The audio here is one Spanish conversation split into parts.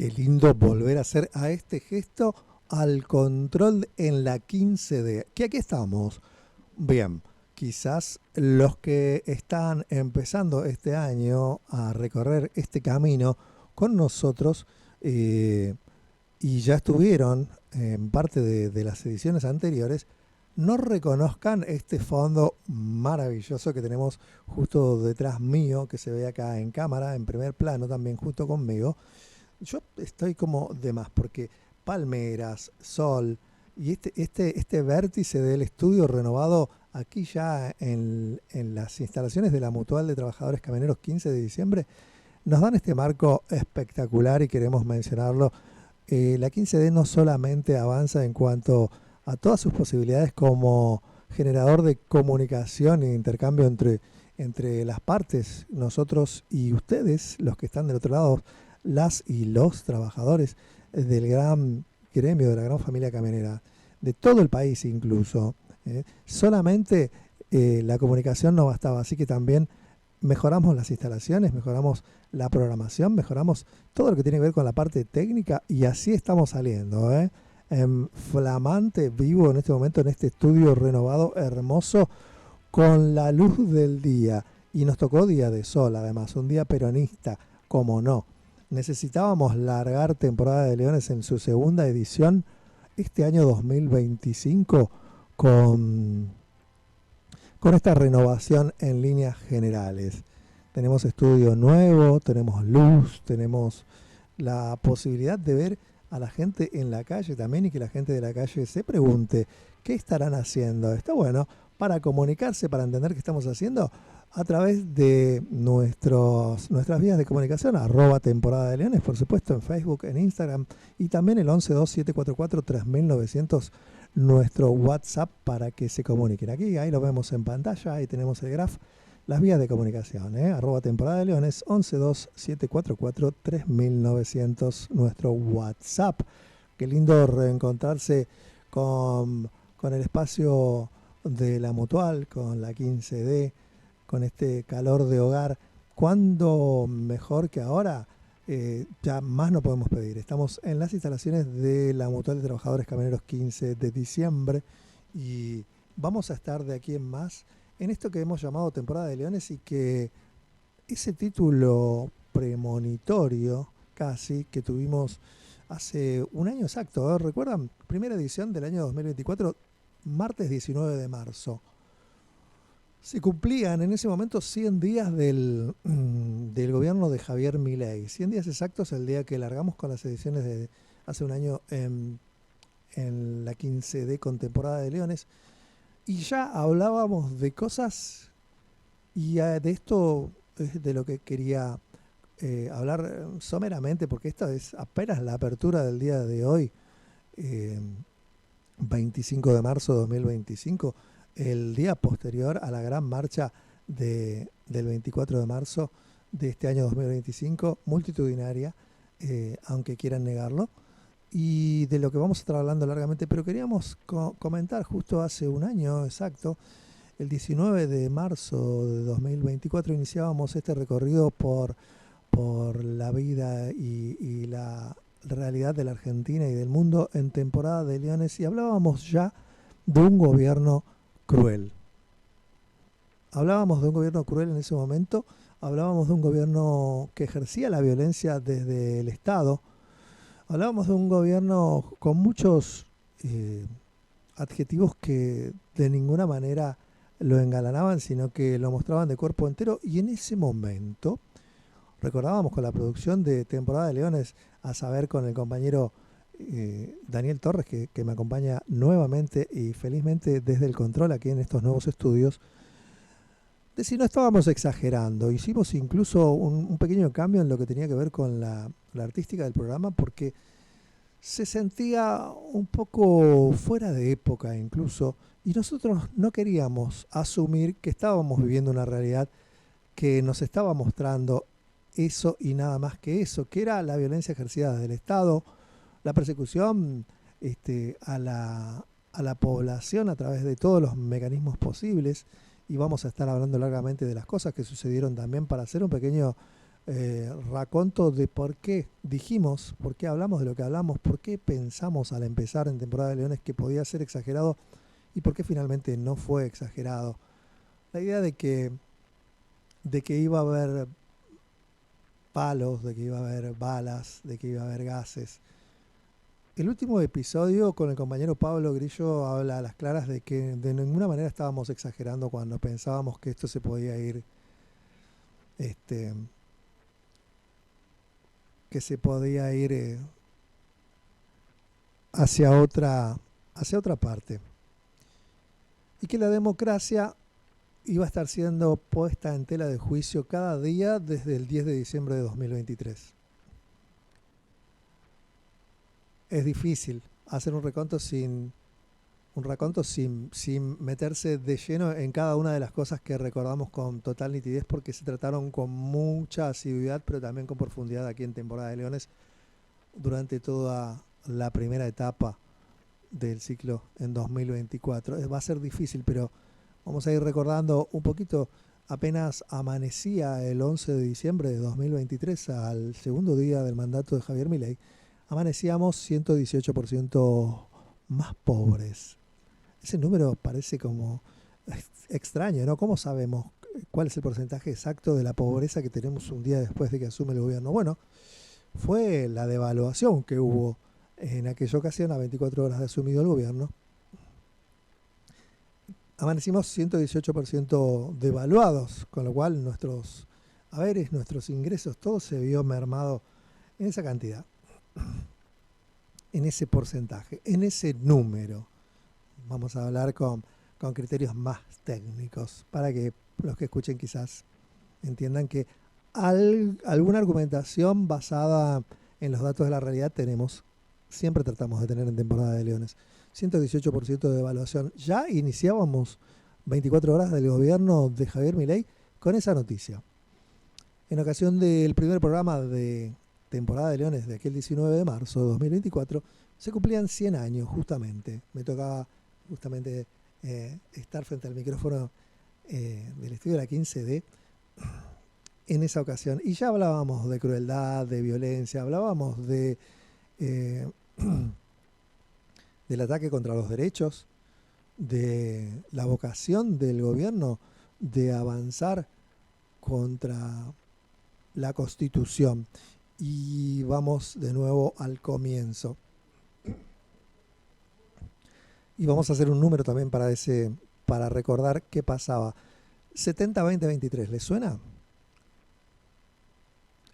Qué lindo volver a hacer a este gesto al control en la 15D. Que aquí estamos. Bien, quizás los que están empezando este año a recorrer este camino con nosotros y ya estuvieron en parte de las ediciones anteriores, no reconozcan este fondo maravilloso que tenemos justo detrás mío, que se ve acá en cámara, en primer plano también justo conmigo. Yo estoy como de más porque palmeras, sol y este vértice del estudio renovado aquí ya en las instalaciones de la Mutual de Trabajadores Camioneros 15 de diciembre nos dan este marco espectacular y queremos mencionarlo. La 15D no solamente avanza en cuanto a todas sus posibilidades como generador de comunicación e intercambio entre las partes, nosotros y ustedes, los que están del otro lado, las y los trabajadores del gran gremio, de la gran familia camionera, de todo el país incluso. Solamente la comunicación no bastaba, así que también mejoramos las instalaciones, mejoramos la programación, mejoramos todo lo que tiene que ver con la parte técnica y así estamos saliendo, en flamante, vivo en este momento en este estudio renovado, hermoso, con la luz del día. Y nos tocó día de sol, además, un día peronista, como no. Necesitábamos largar Temporada de Leones en su segunda edición este año 2025 con esta renovación en líneas generales. Tenemos estudio nuevo, tenemos luz, tenemos la posibilidad de ver a la gente en la calle también y que la gente de la calle se pregunte qué estarán haciendo. Está bueno para comunicarse, para entender qué estamos haciendo a través de nuestras vías de comunicación, @temporada de leones, por supuesto, en Facebook, en Instagram y también el 1127443900, nuestro WhatsApp para que se comuniquen. Aquí, ahí lo vemos en pantalla, ahí tenemos el graph, las vías de comunicación, @temporada de leones, 1127443900, nuestro WhatsApp. Qué lindo reencontrarse con el espacio de la Mutual, con la 15D, con este calor de hogar. ¿Cuándo mejor que ahora? Ya más no podemos pedir. Estamos en las instalaciones de la Mutual de Trabajadores Camioneros 15 de diciembre y vamos a estar de aquí en más en esto que hemos llamado Temporada de Leones y que ese título premonitorio casi que tuvimos hace un año exacto, ¿recuerdan? Primera edición del año 2024, martes 19 de marzo. Se cumplían en ese momento 100 días del gobierno de Javier Milei. 100 días exactos el día que largamos con las ediciones de hace un año en la 15D con Temporada de Leones. Y ya hablábamos de cosas y de esto es de lo que quería hablar someramente, porque esta es apenas la apertura del día de hoy, 25 de marzo de 2025. El día posterior a la gran marcha del 24 de marzo de este año 2025, multitudinaria, aunque quieran negarlo, y de lo que vamos a estar hablando largamente, pero queríamos comentar justo hace un año exacto, el 19 de marzo de 2024, iniciábamos este recorrido por la vida y la realidad de la Argentina y del mundo en Temporada de Leones y hablábamos ya de un gobierno cruel. Hablábamos de un gobierno cruel en ese momento, hablábamos de un gobierno que ejercía la violencia desde el Estado, hablábamos de un gobierno con muchos adjetivos que de ninguna manera lo engalanaban, sino que lo mostraban de cuerpo entero y en ese momento recordábamos con la producción de Temporada de Leones, a saber con el compañero Daniel Torres, que me acompaña nuevamente y felizmente desde el control aquí en estos nuevos estudios, de si no estábamos exagerando. Hicimos incluso un pequeño cambio en lo que tenía que ver con la artística del programa, porque se sentía un poco fuera de época incluso, y nosotros no queríamos asumir que estábamos viviendo una realidad que nos estaba mostrando eso y nada más que eso, que era la violencia ejercida desde el Estado, la persecución a la población a través de todos los mecanismos posibles, y vamos a estar hablando largamente de las cosas que sucedieron también para hacer un pequeño raconto de por qué dijimos, por qué hablamos de lo que hablamos, por qué pensamos al empezar en temporada de Leones que podía ser exagerado y por qué finalmente no fue exagerado. La idea de que iba a haber palos, de que iba a haber balas, de que iba a haber gases. El último episodio con el compañero Pablo Grillo habla a las claras de que de ninguna manera estábamos exagerando cuando pensábamos que esto se podía ir, que se podía ir hacia otra parte. Y que la democracia iba a estar siendo puesta en tela de juicio cada día desde el 10 de diciembre de 2023. Es difícil hacer un raconto sin meterse de lleno en cada una de las cosas que recordamos con total nitidez, porque se trataron con mucha asiduidad, pero también con profundidad aquí en Temporada de Leones durante toda la primera etapa del ciclo en 2024. Va a ser difícil, pero vamos a ir recordando un poquito. Apenas amanecía el 11 de diciembre de 2023, al segundo día del mandato de Javier Milei, amanecíamos 118% más pobres. Ese número parece como extraño, ¿no? ¿Cómo sabemos cuál es el porcentaje exacto de la pobreza que tenemos un día después de que asume el gobierno? Bueno, fue la devaluación que hubo en aquella ocasión a 24 horas de asumido el gobierno. Amanecimos 118% devaluados, con lo cual nuestros haberes, nuestros ingresos, todo se vio mermado en esa cantidad, en ese porcentaje, en ese número. Vamos a hablar con criterios más técnicos para que los que escuchen quizás entiendan que alguna argumentación basada en los datos de la realidad tenemos, siempre tratamos de tener en Temporada de Leones. 118% de devaluación. Ya iniciábamos 24 horas del gobierno de Javier Milei con esa noticia. En ocasión del primer programa de Temporada de Leones de aquel 19 de marzo de 2024, se cumplían 100 años justamente. Me tocaba justamente estar frente al micrófono del estudio de la 15D en esa ocasión. Y ya hablábamos de crueldad, de violencia, hablábamos de del ataque contra los derechos, de la vocación del gobierno de avanzar contra la Constitución. Y vamos de nuevo al comienzo. Y vamos a hacer un número también para recordar qué pasaba. 70-20-23, ¿le suena?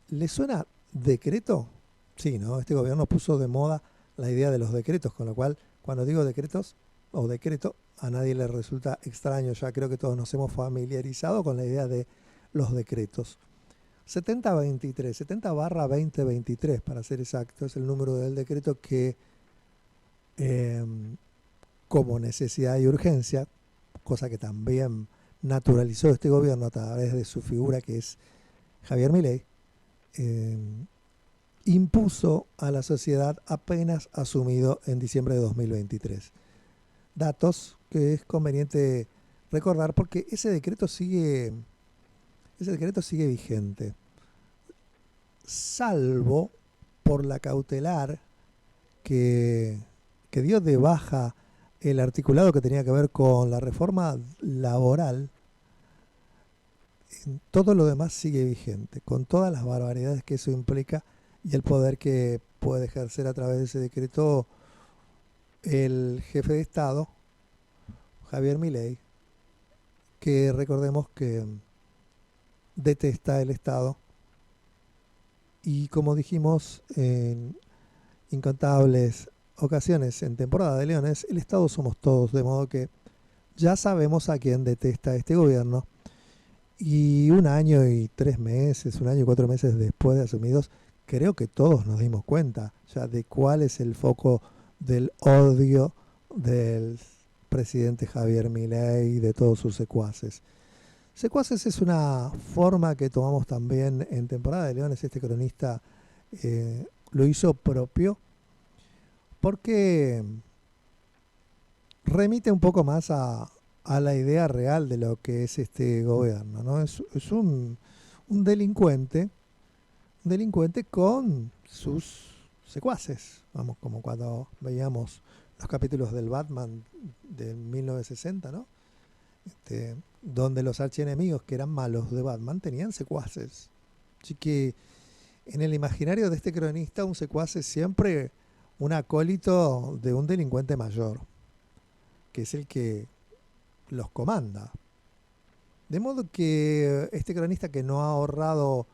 ¿Le suena decreto? Sí, ¿no? Este gobierno puso de moda la idea de los decretos, con lo cual, cuando digo decretos o decreto, a nadie le resulta extraño. Ya creo que todos nos hemos familiarizado con la idea de los decretos. 70-23, 70/2023 para ser exacto, es el número del decreto que, como necesidad y urgencia, cosa que también naturalizó este gobierno a través de su figura que es Javier Milei, impuso a la sociedad apenas asumido en diciembre de 2023. Datos que es conveniente recordar porque ese decreto sigue vigente, salvo por la cautelar que dio de baja el articulado que tenía que ver con la reforma laboral. Todo lo demás sigue vigente, con todas las barbaridades que eso implica y el poder que puede ejercer a través de ese decreto el jefe de Estado, Javier Milei, que recordemos que detesta el Estado y, como dijimos en incontables ocasiones en Temporada de Leones, el Estado somos todos, de modo que ya sabemos a quién detesta este gobierno. Y un año y 4 meses después de asumidos, creo que todos nos dimos cuenta ya de cuál es el foco del odio del presidente Javier Milei y de todos sus secuaces. Secuaces es una forma que tomamos también en Temporada de Leones. Este cronista lo hizo propio porque remite un poco más a la idea real de lo que es este gobierno, ¿no? Es un delincuente un delincuente con sus secuaces, vamos, como cuando veíamos los capítulos del Batman de 1960, ¿no? Donde los archienemigos que eran malos de Batman tenían secuaces. Así que en el imaginario de este cronista, un secuaz es siempre un acólito de un delincuente mayor, que es el que los comanda. De modo que este cronista, que no ha ahorrado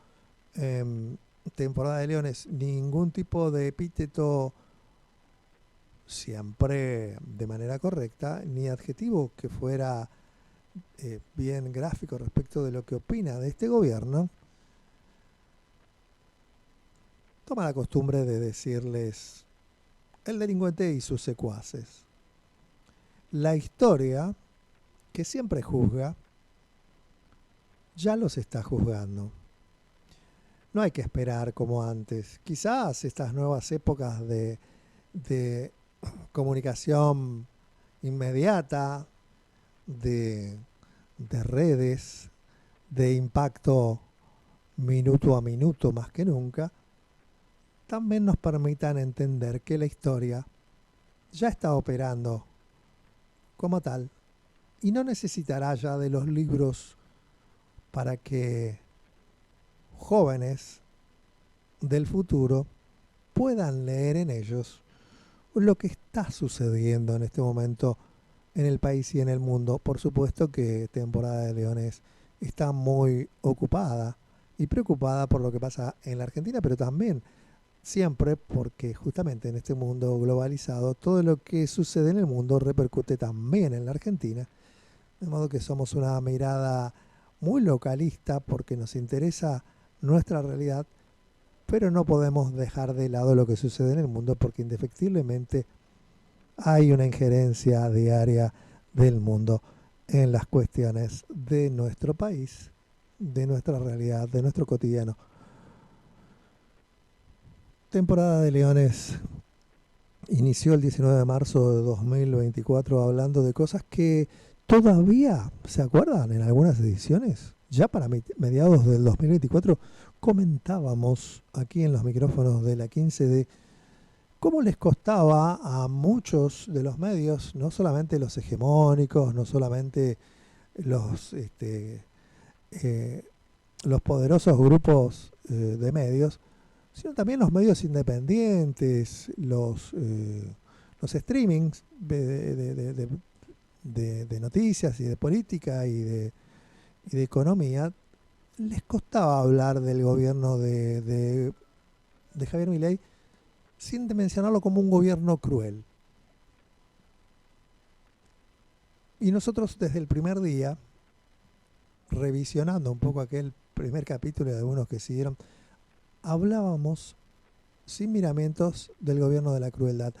en Temporada de Leones ningún tipo de epíteto siempre de manera correcta, ni adjetivo que fuera bien gráfico respecto de lo que opina de este gobierno, toma la costumbre de decirles el delincuente y sus secuaces. La historia, que siempre juzga, ya los está juzgando. No hay que esperar como antes. Quizás estas nuevas épocas de comunicación inmediata, de redes, de impacto minuto a minuto más que nunca, también nos permitan entender que la historia ya está operando como tal y no necesitará ya de los libros para que jóvenes del futuro puedan leer en ellos lo que está sucediendo en este momento en el país y en el mundo. Por supuesto que Temporada de Leones está muy ocupada y preocupada por lo que pasa en la Argentina, pero también siempre porque justamente en este mundo globalizado todo lo que sucede en el mundo repercute también en la Argentina, de modo que somos una mirada muy localista porque nos interesa nuestra realidad, pero no podemos dejar de lado lo que sucede en el mundo porque indefectiblemente hay una injerencia diaria del mundo en las cuestiones de nuestro país, de nuestra realidad, de nuestro cotidiano. Temporada de Leones inició el 19 de marzo de 2024 hablando de cosas que todavía, ¿se acuerdan? En algunas ediciones, ya para mediados del 2024, comentábamos aquí en los micrófonos de la 15 de cómo les costaba a muchos de los medios, no solamente los hegemónicos, no solamente los, eh, los poderosos grupos de medios, sino también los medios independientes, los streamings de noticias y de política y de economía, les costaba hablar del gobierno de Javier Milei sin mencionarlo como un gobierno cruel. Y nosotros desde el primer día, revisionando un poco aquel primer capítulo de algunos que siguieron, hablábamos sin miramientos del gobierno de la crueldad.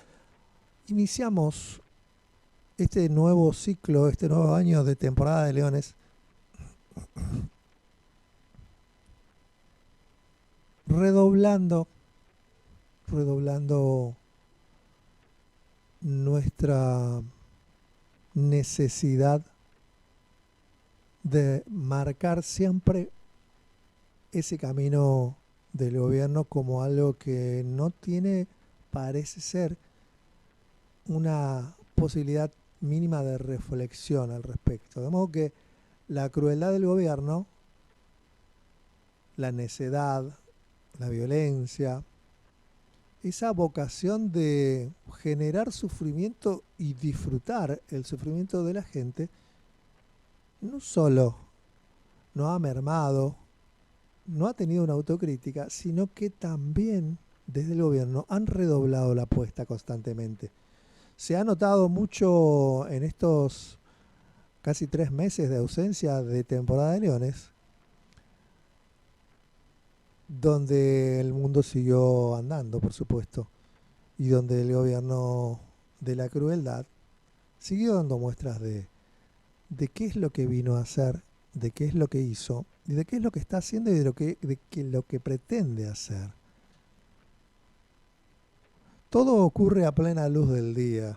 Iniciamos este nuevo ciclo, este nuevo año de Temporada de Leones, redoblando nuestra necesidad de marcar siempre ese camino del gobierno como algo que no tiene, parece ser, una posibilidad mínima de reflexión al respecto. De modo que la crueldad del gobierno, la necedad, la violencia, esa vocación de generar sufrimiento y disfrutar el sufrimiento de la gente, no solo no ha mermado, no ha tenido una autocrítica, sino que también desde el gobierno han redoblado la apuesta constantemente. Se ha notado mucho en estos casi 3 meses de ausencia de Temporada de Leones, donde el mundo siguió andando, por supuesto, y donde el gobierno de la crueldad siguió dando muestras de qué es lo que vino a hacer, de qué es lo que hizo, y de qué es lo que está haciendo y de lo que pretende hacer. Todo ocurre a plena luz del día.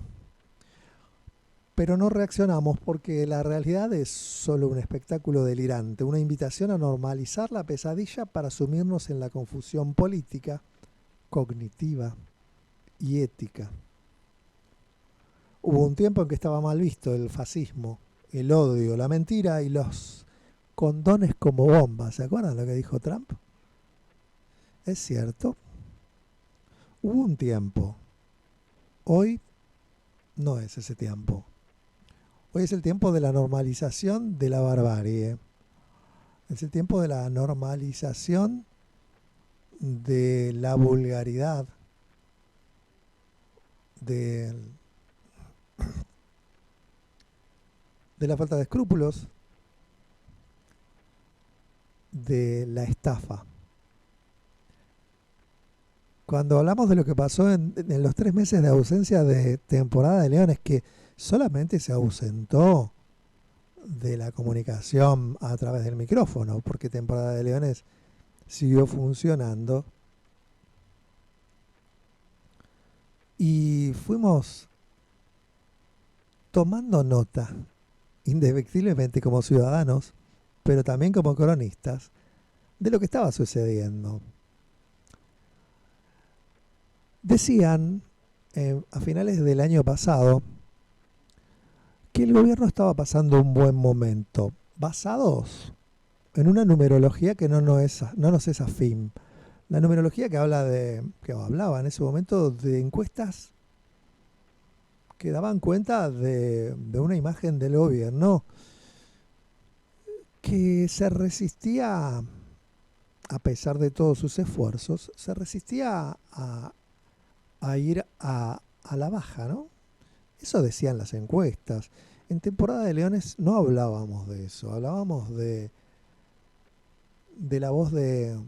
pero no reaccionamos porque la realidad es solo un espectáculo delirante, una invitación a normalizar la pesadilla para sumirnos en la confusión política, cognitiva y ética. Hubo un tiempo en que estaba mal visto el fascismo, el odio, la mentira y los condones como bombas. ¿Se acuerdan lo que dijo Trump? Es cierto. Hubo un tiempo. Hoy no es ese tiempo. Hoy es el tiempo de la normalización de la barbarie. Es el tiempo de la normalización de la vulgaridad, de la falta de escrúpulos, de la estafa. Cuando hablamos de lo que pasó en los 3 meses de ausencia de temporada de Leones, que solamente se ausentó de la comunicación a través del micrófono, porque temporada de Leones siguió funcionando, y fuimos tomando nota, indefectiblemente como ciudadanos, pero también como cronistas, de lo que estaba sucediendo. Decían a finales del año pasado que el gobierno estaba pasando un buen momento, basados en una numerología que no nos es afín. La numerología que hablaba en ese momento de encuestas que daban cuenta de una imagen del gobierno que se resistía, a pesar de todos sus esfuerzos, se resistía a ir a la baja, ¿no? Eso decían las encuestas. En temporada de Leones no hablábamos de eso, hablábamos de la voz de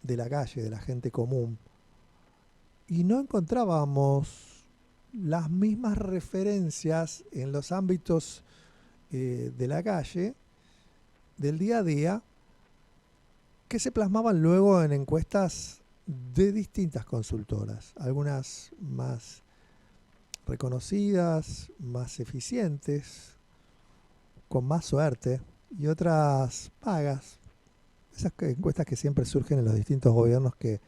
la calle, de la gente común. Y no encontrábamos las mismas referencias en los ámbitos de la calle, del día a día, que se plasmaban luego en encuestas de distintas consultoras, algunas más reconocidas, más eficientes, con más suerte, y otras pagas. Esas encuestas que siempre surgen en los distintos gobiernos que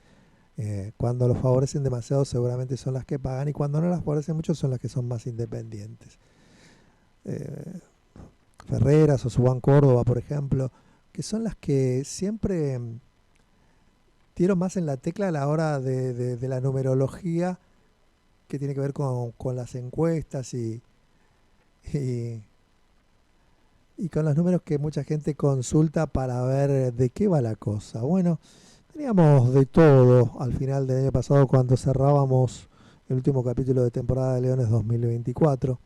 cuando los favorecen demasiado seguramente son las que pagan, y cuando no las favorecen mucho son las que son más independientes. Ferreras o Subán Córdoba, por ejemplo, que son las que siempre dieron más en la tecla a la hora de la numerología que tiene que ver con las encuestas y con los números que mucha gente consulta para ver de qué va la cosa. Bueno, teníamos de todo al final del año pasado cuando cerrábamos el último capítulo de temporada de Leones 2024.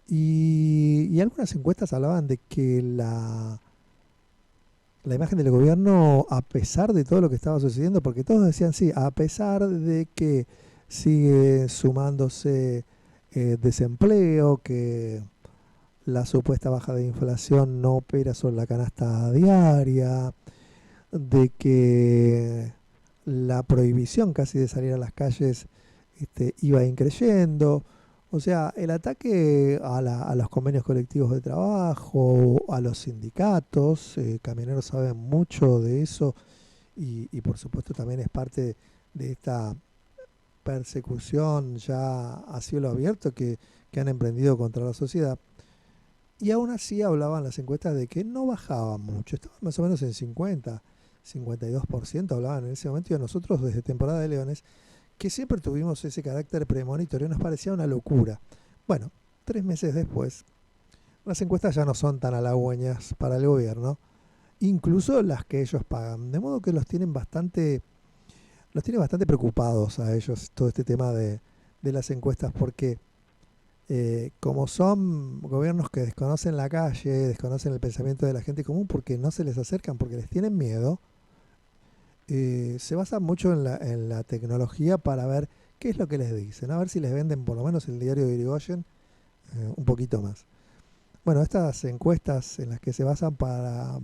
Y algunas encuestas hablaban de que la imagen del gobierno, a pesar de todo lo que estaba sucediendo, porque todos decían sí, a pesar de que sigue sumándose desempleo, que la supuesta baja de inflación no opera sobre la canasta diaria, de que la prohibición casi de salir a las calles iba increyendo. O sea, el ataque a los convenios colectivos de trabajo, a los sindicatos, camioneros saben mucho de eso y por supuesto también es parte de esta persecución ya a cielo abierto que han emprendido contra la sociedad. Y aún así hablaban las encuestas de que no bajaban mucho, estaban más o menos en 52% hablaban en ese momento, y a nosotros desde temporada de Leones, que siempre tuvimos ese carácter premonitorio, nos parecía una locura. Bueno, 3 meses después, las encuestas ya no son tan halagüeñas para el gobierno, incluso las que ellos pagan, de modo que los tiene bastante preocupados a ellos todo este tema de las encuestas, porque como son gobiernos que desconocen la calle, desconocen el pensamiento de la gente común porque no se les acercan, porque les tienen miedo, se basan mucho en la tecnología para ver qué es lo que les dicen, a ver si les venden por lo menos el diario de Irigoyen un poquito más. Bueno, estas encuestas en las que se basan para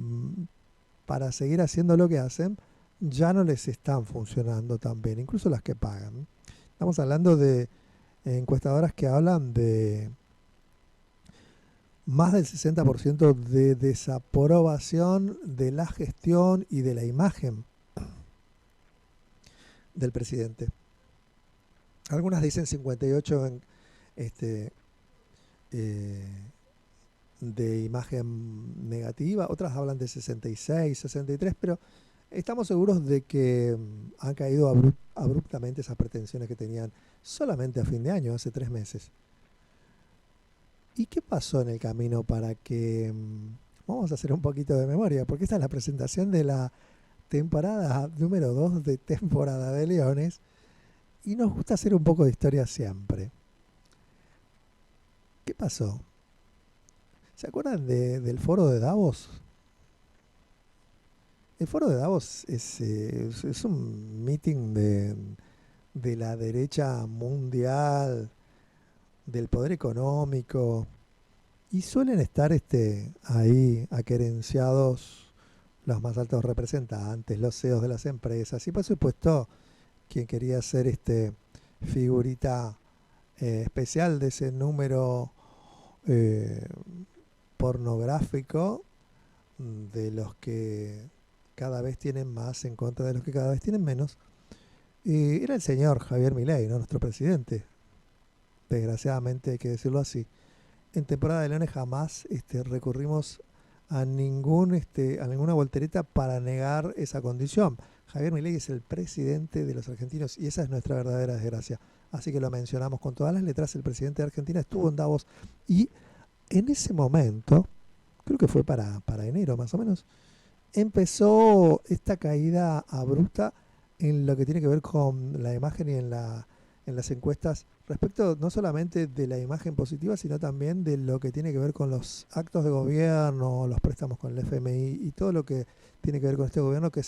seguir haciendo lo que hacen, ya no les están funcionando tan bien, incluso las que pagan. Estamos hablando de encuestadoras que hablan de más del 60% de desaprobación de la gestión y de la imagen del presidente. Algunas dicen 58 en, este, eh, de imagen negativa, otras hablan de 66, 63, pero estamos seguros de que han caído abruptamente esas pretensiones que tenían solamente a fin de año, hace 3 meses. ¿Y qué pasó en el camino para que... vamos a hacer un poquito de memoria, porque esta es la presentación de la temporada número 2 de Temporada de Leones, y nos gusta hacer un poco de historia siempre. ¿Qué pasó? ¿Se acuerdan del foro de Davos? El foro de Davos es un meeting de la derecha mundial, del poder económico, y suelen estar ahí aquerenciados los más altos representantes, los CEOs de las empresas, y por supuesto quien quería ser figurita especial de ese número eh, pornográfico, de los que cada vez tienen más en contra de los que cada vez tienen menos, era el señor Javier Milei, ¿no? Nuestro presidente. Desgraciadamente hay que decirlo así. En temporada de Leones jamás recurrimos a ninguna voltereta para negar esa condición. Javier Milei es el presidente de los argentinos y esa es nuestra verdadera desgracia. Así que lo mencionamos con todas las letras. El presidente de Argentina estuvo en Davos y en ese momento, creo que fue para enero más o menos, empezó esta caída abrupta en lo que tiene que ver con la imagen y en las encuestas respecto no solamente de la imagen positiva, sino también de lo que tiene que ver con los actos de gobierno, los préstamos con el FMI y todo lo que tiene que ver con este gobierno que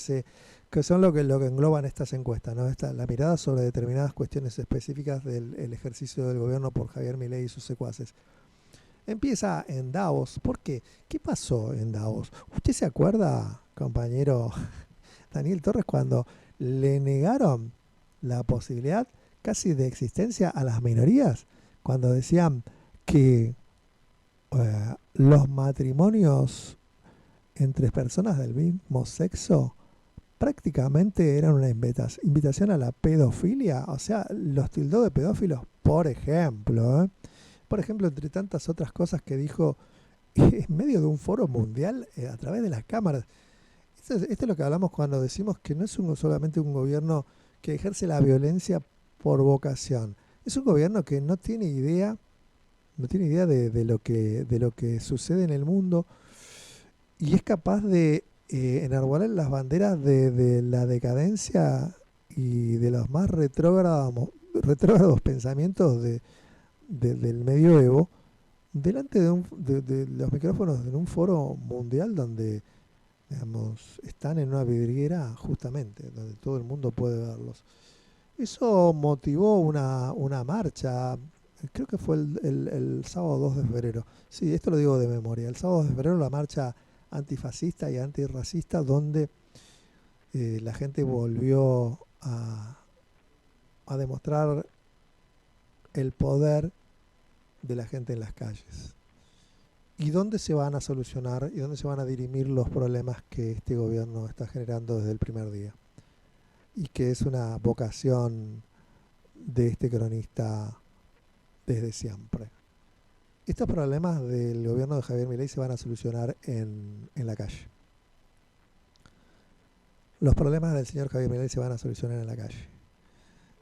son lo que engloban estas encuestas, ¿no? La mirada sobre determinadas cuestiones específicas del ejercicio del gobierno por Javier Milei y sus secuaces. Empieza en Davos. ¿Por qué? ¿Qué pasó en Davos? ¿Usted se acuerda, compañero Daniel Torres, cuando le negaron la posibilidad casi de existencia a las minorías? Cuando decían que los matrimonios entre personas del mismo sexo prácticamente eran una invitación a la pedofilia. O sea, los tildó de pedófilos, por ejemplo, ¿eh? Por ejemplo, entre tantas otras cosas que dijo en medio de un foro mundial a través de las cámaras. Esto es lo que hablamos cuando decimos que no es solamente un gobierno que ejerce la violencia por vocación. Es un gobierno que no tiene idea de lo que sucede en el mundo y es capaz de enarbolar las banderas de la decadencia y de los más retrógrados pensamientos del medioevo delante de los micrófonos en un foro mundial donde, digamos, están en una vidriera justamente, donde todo el mundo puede verlos. Eso motivó una marcha, creo que fue el sábado 2 de febrero. Sí, esto lo digo de memoria. El sábado 2 de febrero la marcha antifascista y antirracista donde la gente volvió a demostrar el poder de la gente en las calles. ¿Y dónde se van a solucionar y dónde se van a dirimir los problemas que este gobierno está generando desde el primer día? Y que es una vocación de este cronista desde siempre. Estos problemas del gobierno de Javier Milei se van a solucionar en la calle. Los problemas del señor Javier Milei se van a solucionar en la calle.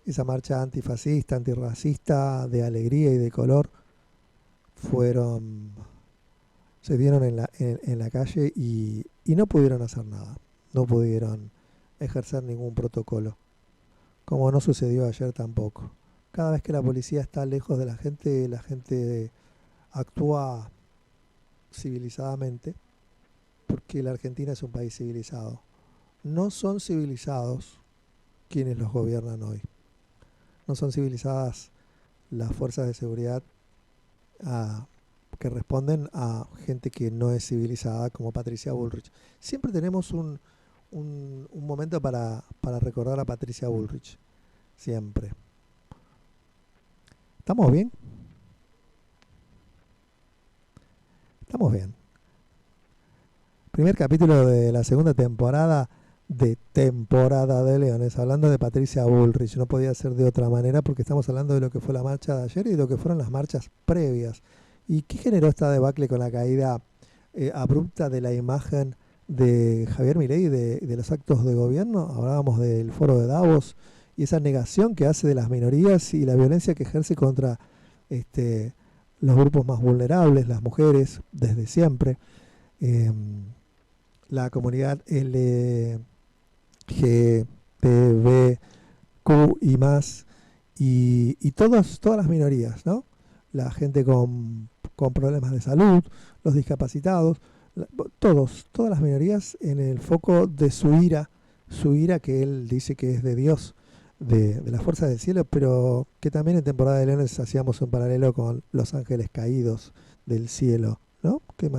Esa marcha antifascista, antirracista, de alegría y de color, se dieron en la calle y no pudieron hacer nada. No pudieron ejercer ningún protocolo. Como no sucedió ayer tampoco. Cada vez que la policía está lejos de la gente actúa civilizadamente, porque la Argentina es un país civilizado. No son civilizados quienes los gobiernan hoy. No son civilizadas las fuerzas de seguridad que responden a gente que no es civilizada, como Patricia Bullrich. Siempre tenemos un momento para recordar a Patricia Bullrich. Siempre. ¿Estamos bien? Estamos bien. Primer capítulo de la segunda temporada de Temporada de Leones, hablando de Patricia Bullrich. No podía ser de otra manera porque estamos hablando de lo que fue la marcha de ayer y de lo que fueron las marchas previas. ¿Y qué generó esta debacle con la caída abrupta de la imagen de Javier Milei y de los actos de gobierno? Hablábamos del foro de Davos y esa negación que hace de las minorías y la violencia que ejerce contra los grupos más vulnerables, las mujeres, desde siempre. La comunidad LGTBQ y más, y todas las minorías, ¿no? La gente con problemas de salud, los discapacitados, todas las minorías en el foco de su ira que él dice que es de Dios, de las fuerzas del cielo, pero que también en Temporada de Leones hacíamos un paralelo con los ángeles caídos del cielo, ¿no? Que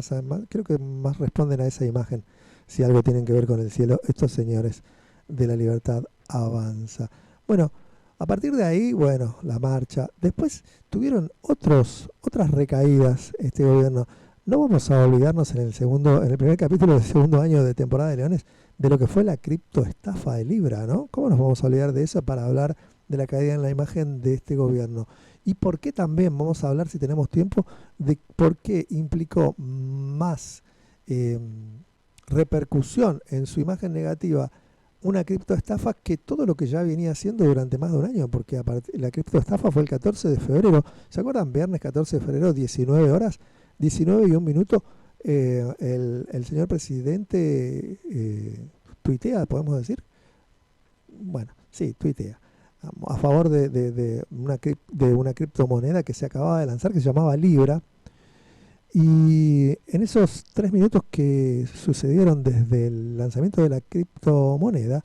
creo que más responden a esa imagen, si algo tienen que ver con el cielo, estos señores de la libertad avanza. Bueno, a partir de ahí, bueno, la marcha. Después tuvieron otras recaídas este gobierno. No vamos a olvidarnos en el primer capítulo del segundo año de Temporada de Leones, de lo que fue la criptoestafa de Libra, ¿no? ¿Cómo nos vamos a olvidar de eso para hablar de la caída en la imagen de este gobierno? Y por qué también, vamos a hablar si tenemos tiempo, de por qué implicó más repercusión en su imagen negativa una criptoestafa que todo lo que ya venía haciendo durante más de un año, porque la criptoestafa fue el 14 de febrero, ¿se acuerdan? Viernes 14 de febrero, 19 horas, 19 y un minuto, el señor presidente tuitea, podemos decir. Bueno, sí, tuitea a favor de una criptomoneda que se acababa de lanzar, que se llamaba Libra. Y en esos 3 minutos que sucedieron desde el lanzamiento de la criptomoneda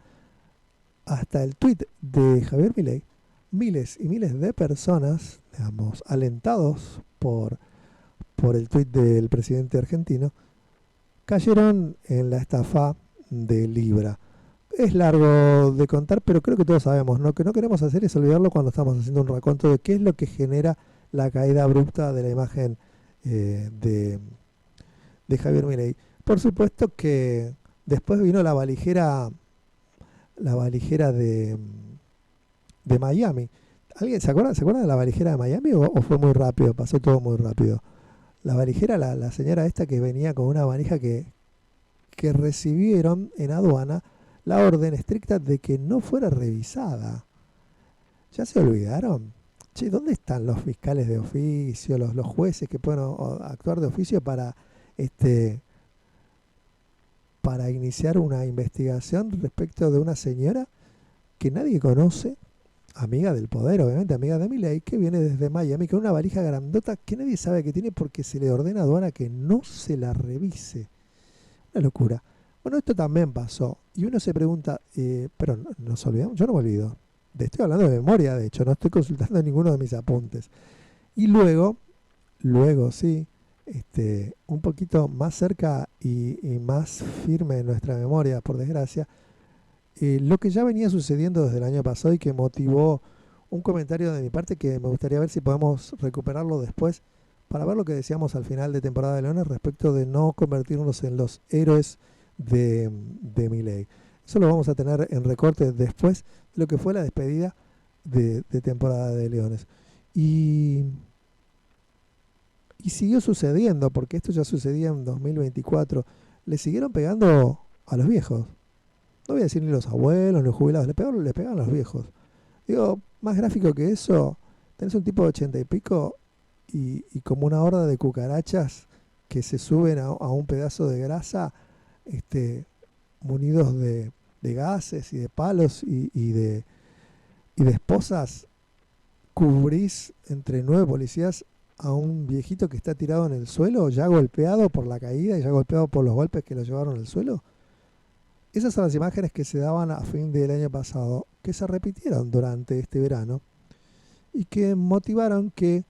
hasta el tuit de Javier Milei, miles y miles de personas, digamos, alentados por el tuit del presidente argentino, cayeron en la estafa de Libra. Es largo de contar, pero creo que todos sabemos. Lo que no queremos hacer es olvidarlo cuando estamos haciendo un raconto de qué es lo que genera la caída abrupta de la imagen de Javier Milei. Por supuesto que después vino la valijera de Miami. ¿Alguien se acuerda de la valijera de Miami o fue muy rápido? Pasó todo muy rápido. La valijera, la señora esta que venía con una valija que recibieron en aduana la orden estricta de que no fuera revisada. ¿Ya se olvidaron? Che, ¿dónde están los fiscales de oficio, los jueces que pueden actuar de oficio para iniciar una investigación respecto de una señora que nadie conoce, amiga del poder, obviamente, amiga de Milei, que viene desde Miami con una valija grandota que nadie sabe que tiene porque se le ordena a aduana que no se la revise? Una locura. Bueno, esto también pasó. Y uno se pregunta, pero nos olvidamos, yo no me olvido. Estoy hablando de memoria, de hecho, no estoy consultando ninguno de mis apuntes. Y luego sí, un poquito más cerca y más firme en nuestra memoria, por desgracia, lo que ya venía sucediendo desde el año pasado y que motivó un comentario de mi parte que me gustaría ver si podemos recuperarlo después para ver lo que decíamos al final de Temporada de Leones respecto de no convertirnos en los héroes de Milei. Eso lo vamos a tener en recorte después de lo que fue la despedida de Temporada de Leones. Y siguió sucediendo, porque esto ya sucedía en 2024. Le siguieron pegando a los viejos. No voy a decir ni los abuelos, ni los jubilados. Le pegaban a los viejos. Digo, más gráfico que eso, tenés un tipo de 80 y pico y como una horda de cucarachas que se suben a un pedazo de grasa, munidos de gases y de palos y de esposas. Cubrís entre 9 policías a un viejito que está tirado en el suelo, ya golpeado por la caída y ya golpeado por los golpes que lo llevaron al suelo. Esas son las imágenes que se daban a fin del año pasado, que se repitieron durante este verano y que motivaron que,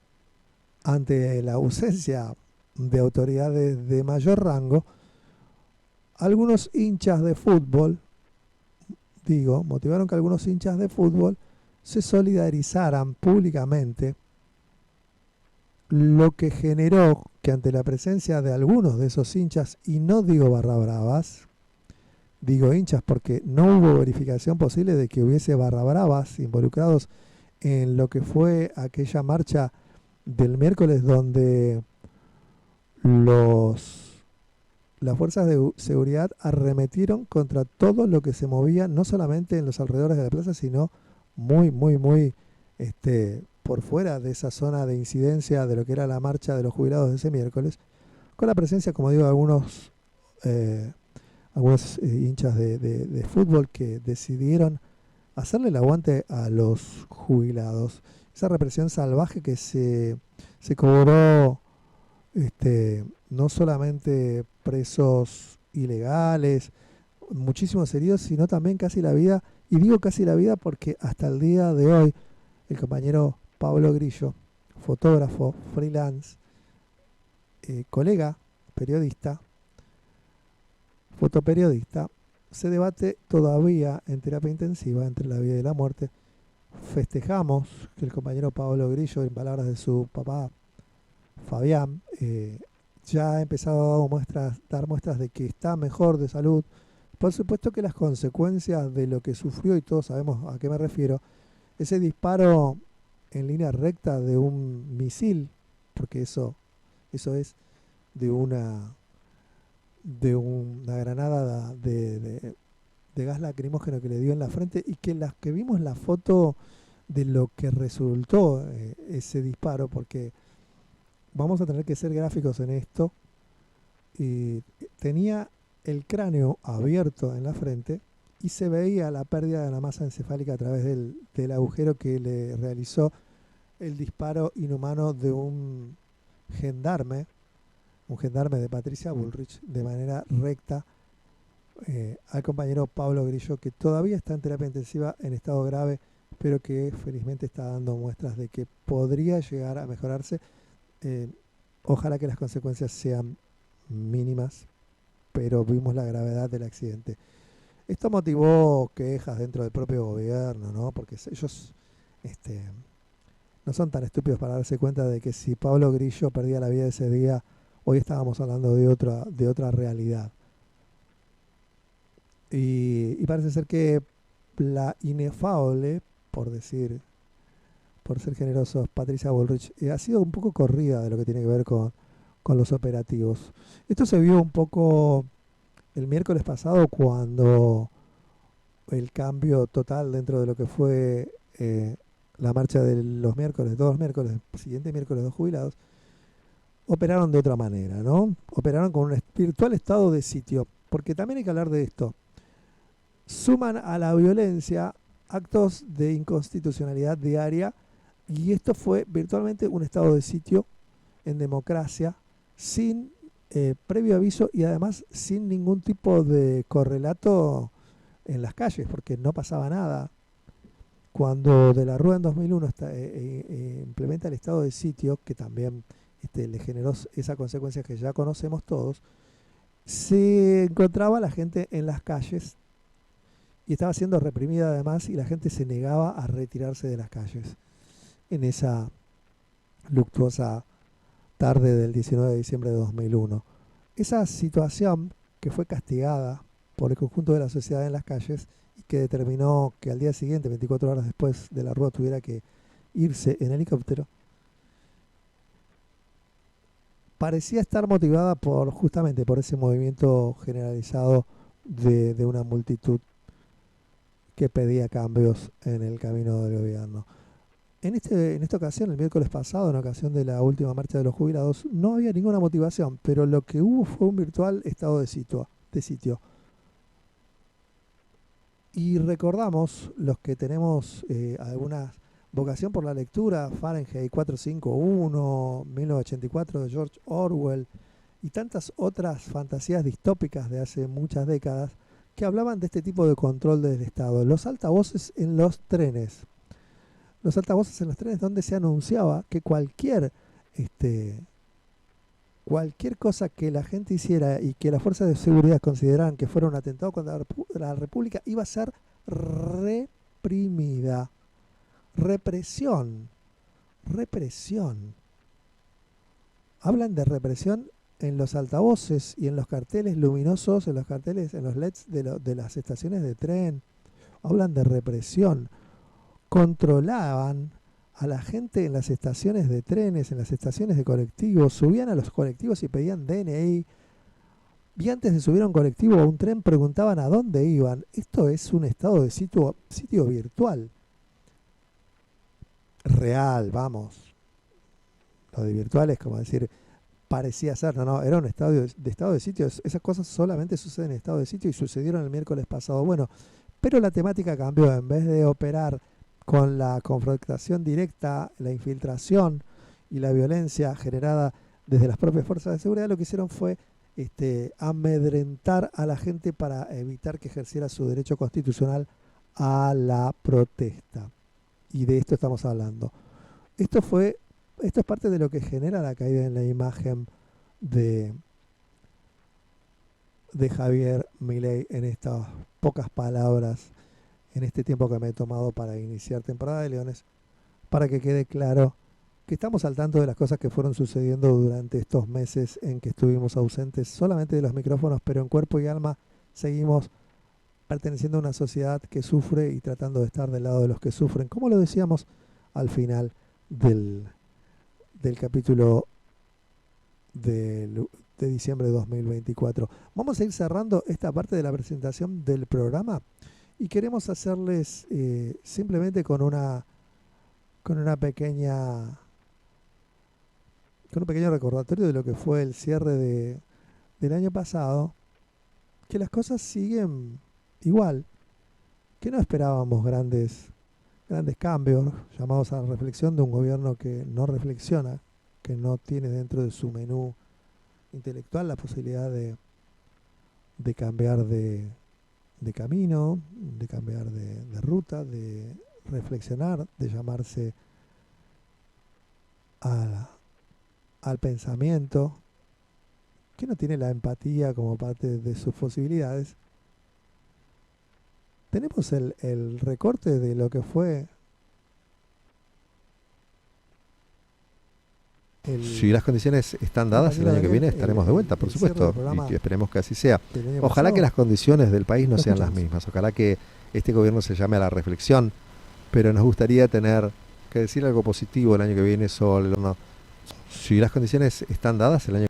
ante la ausencia de autoridades de mayor rango, algunos hinchas de fútbol, motivaron que algunos hinchas de fútbol se solidarizaran públicamente, lo que generó que que ante la presencia de algunos de esos hinchas, y no digo barra bravas, digo hinchas porque no hubo verificación posible de que hubiese barra bravas involucrados en lo que fue aquella marcha del miércoles donde las fuerzas de seguridad arremetieron contra todo lo que se movía, no solamente en los alrededores de la plaza, sino muy por fuera de esa zona de incidencia de lo que era la marcha de los jubilados de ese miércoles, con la presencia, como digo, de algunos hinchas de fútbol que decidieron hacerle el aguante a los jubilados. Esa represión salvaje que se cobró no solamente presos ilegales, muchísimos heridos, sino también casi la vida. Y digo casi la vida porque hasta el día de hoy el compañero Pablo Grillo, fotógrafo, freelance, colega, periodista, fotoperiodista, se debate todavía en terapia intensiva entre la vida y la muerte. Festejamos que el compañero Pablo Grillo, en palabras de su papá Fabián, ya ha empezado a dar muestras de que está mejor de salud. Por supuesto que las consecuencias de lo que sufrió, y todos sabemos a qué me refiero, ese disparo en línea recta de un misil, porque eso es de una granada de gas lacrimógeno que le dio en la frente, y que las que vimos la foto de lo que resultó ese disparo, porque vamos a tener que ser gráficos en esto, tenía el cráneo abierto en la frente y se veía la pérdida de la masa encefálica a través del agujero que le realizó el disparo inhumano de un gendarme de Patricia Bullrich, de manera recta al compañero Pablo Grillo, que todavía está en terapia intensiva en estado grave, pero que felizmente está dando muestras de que podría llegar a mejorarse. Ojalá que las consecuencias sean mínimas, pero vimos la gravedad del accidente. Esto motivó quejas dentro del propio gobierno, ¿no? Porque ellos no son tan estúpidos para darse cuenta de que si Pablo Grillo perdía la vida ese día, hoy estábamos hablando de otra realidad. Y parece ser que la inefable, por ser generosos, Patricia Bullrich, ha sido un poco corrida de lo que tiene que ver con los operativos. Esto se vio un poco el miércoles pasado, cuando el cambio total dentro de lo que fue la marcha de los miércoles, todos los miércoles, el siguiente miércoles dos jubilados, operaron de otra manera, ¿no? Operaron con un virtual estado de sitio, porque también hay que hablar de esto. Suman a la violencia actos de inconstitucionalidad diaria, y esto fue virtualmente un estado de sitio en democracia, sin previo aviso y además sin ningún tipo de correlato en las calles, porque no pasaba nada. Cuando De la Rúa en 2001 implementa el estado de sitio, que también le generó esa consecuencia que ya conocemos todos, se encontraba la gente en las calles y estaba siendo reprimida además, y la gente se negaba a retirarse de las calles en esa luctuosa tarde del 19 de diciembre de 2001. Esa situación, que fue castigada por el conjunto de la sociedad en las calles y que determinó que al día siguiente, 24 horas después, De la Rúa tuviera que irse en helicóptero, parecía estar motivada justamente por ese movimiento generalizado de una multitud que pedía cambios en el camino del gobierno. En esta ocasión, el miércoles pasado, en ocasión de la última marcha de los jubilados, no había ninguna motivación, pero lo que hubo fue un virtual estado de sitio. Y recordamos, los que tenemos alguna vocación por la lectura, Fahrenheit 451, 1984 de George Orwell y tantas otras fantasías distópicas de hace muchas décadas, que hablaban de este tipo de control del Estado. Los altavoces en los trenes. Los altavoces en los trenes, donde se anunciaba que cualquier cosa que la gente hiciera y que las fuerzas de seguridad consideraran que fuera un atentado contra la República iba a ser reprimida. Represión. hablan de represión en los altavoces y en los carteles luminosos, en los carteles, en los LEDs de las estaciones de tren. Hablan de represión. Controlaban a la gente en las estaciones de trenes, en las estaciones de colectivos, subían a los colectivos y pedían DNI. Y antes de subir a un colectivo o a un tren preguntaban a dónde iban. Esto es un estado de sitio virtual. Real, vamos. Lo de virtual es como decir, parecía ser, no, era un estado de sitio. Esas cosas solamente suceden en estado de sitio y sucedieron el miércoles pasado. Bueno, pero la temática cambió. En vez de operar con la confrontación directa, la infiltración y la violencia generada desde las propias fuerzas de seguridad, lo que hicieron fue amedrentar a la gente para evitar que ejerciera su derecho constitucional a la protesta. Y de esto estamos hablando. Esto es parte de lo que genera la caída en la imagen de Javier Milei en estas pocas palabras, en este tiempo que me he tomado para iniciar Temporada de Leones, para que quede claro que estamos al tanto de las cosas que fueron sucediendo durante estos meses en que estuvimos ausentes solamente de los micrófonos, pero en cuerpo y alma seguimos perteneciendo a una sociedad que sufre y tratando de estar del lado de los que sufren, como lo decíamos al final del capítulo de diciembre de 2024. Vamos a ir cerrando esta parte de la presentación del programa y queremos hacerles simplemente con un pequeño recordatorio de lo que fue el cierre del año pasado, que las cosas siguen igual, que no esperábamos grandes cambios, llamados a la reflexión de un gobierno que no reflexiona, que no tiene dentro de su menú intelectual la posibilidad de cambiar de camino, de cambiar de ruta, de reflexionar, de llamarse al pensamiento, que no tiene la empatía como parte de sus posibilidades. Tenemos el recorte de lo que fue Si las condiciones están dadas, el año que viene estaremos de vuelta, por supuesto, y esperemos que así sea. Ojalá que las condiciones del país no sean las mismas, ojalá que este gobierno se llame a la reflexión, pero nos gustaría tener que decir algo positivo el año que viene sobre... No, si las condiciones están dadas, el año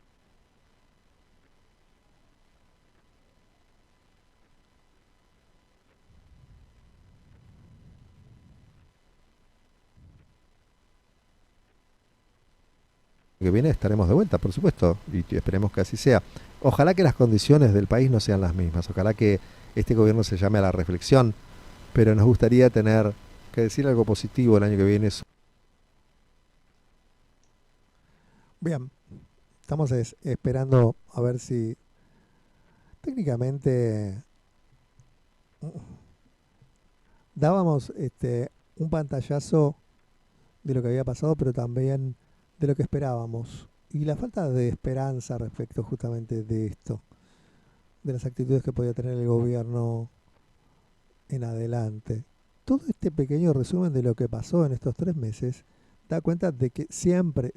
que viene estaremos de vuelta, por supuesto, y esperemos que así sea. Ojalá que las condiciones del país no sean las mismas, ojalá que este gobierno se llame a la reflexión, pero nos gustaría tener que decir algo positivo el año que viene. Bien, estamos esperando a ver si técnicamente dábamos un pantallazo de lo que había pasado, pero también de lo que esperábamos. Y la falta de esperanza respecto justamente de esto, de las actitudes que podía tener el gobierno en adelante. Todo este pequeño resumen de lo que pasó en estos 3 meses da cuenta de que siempre,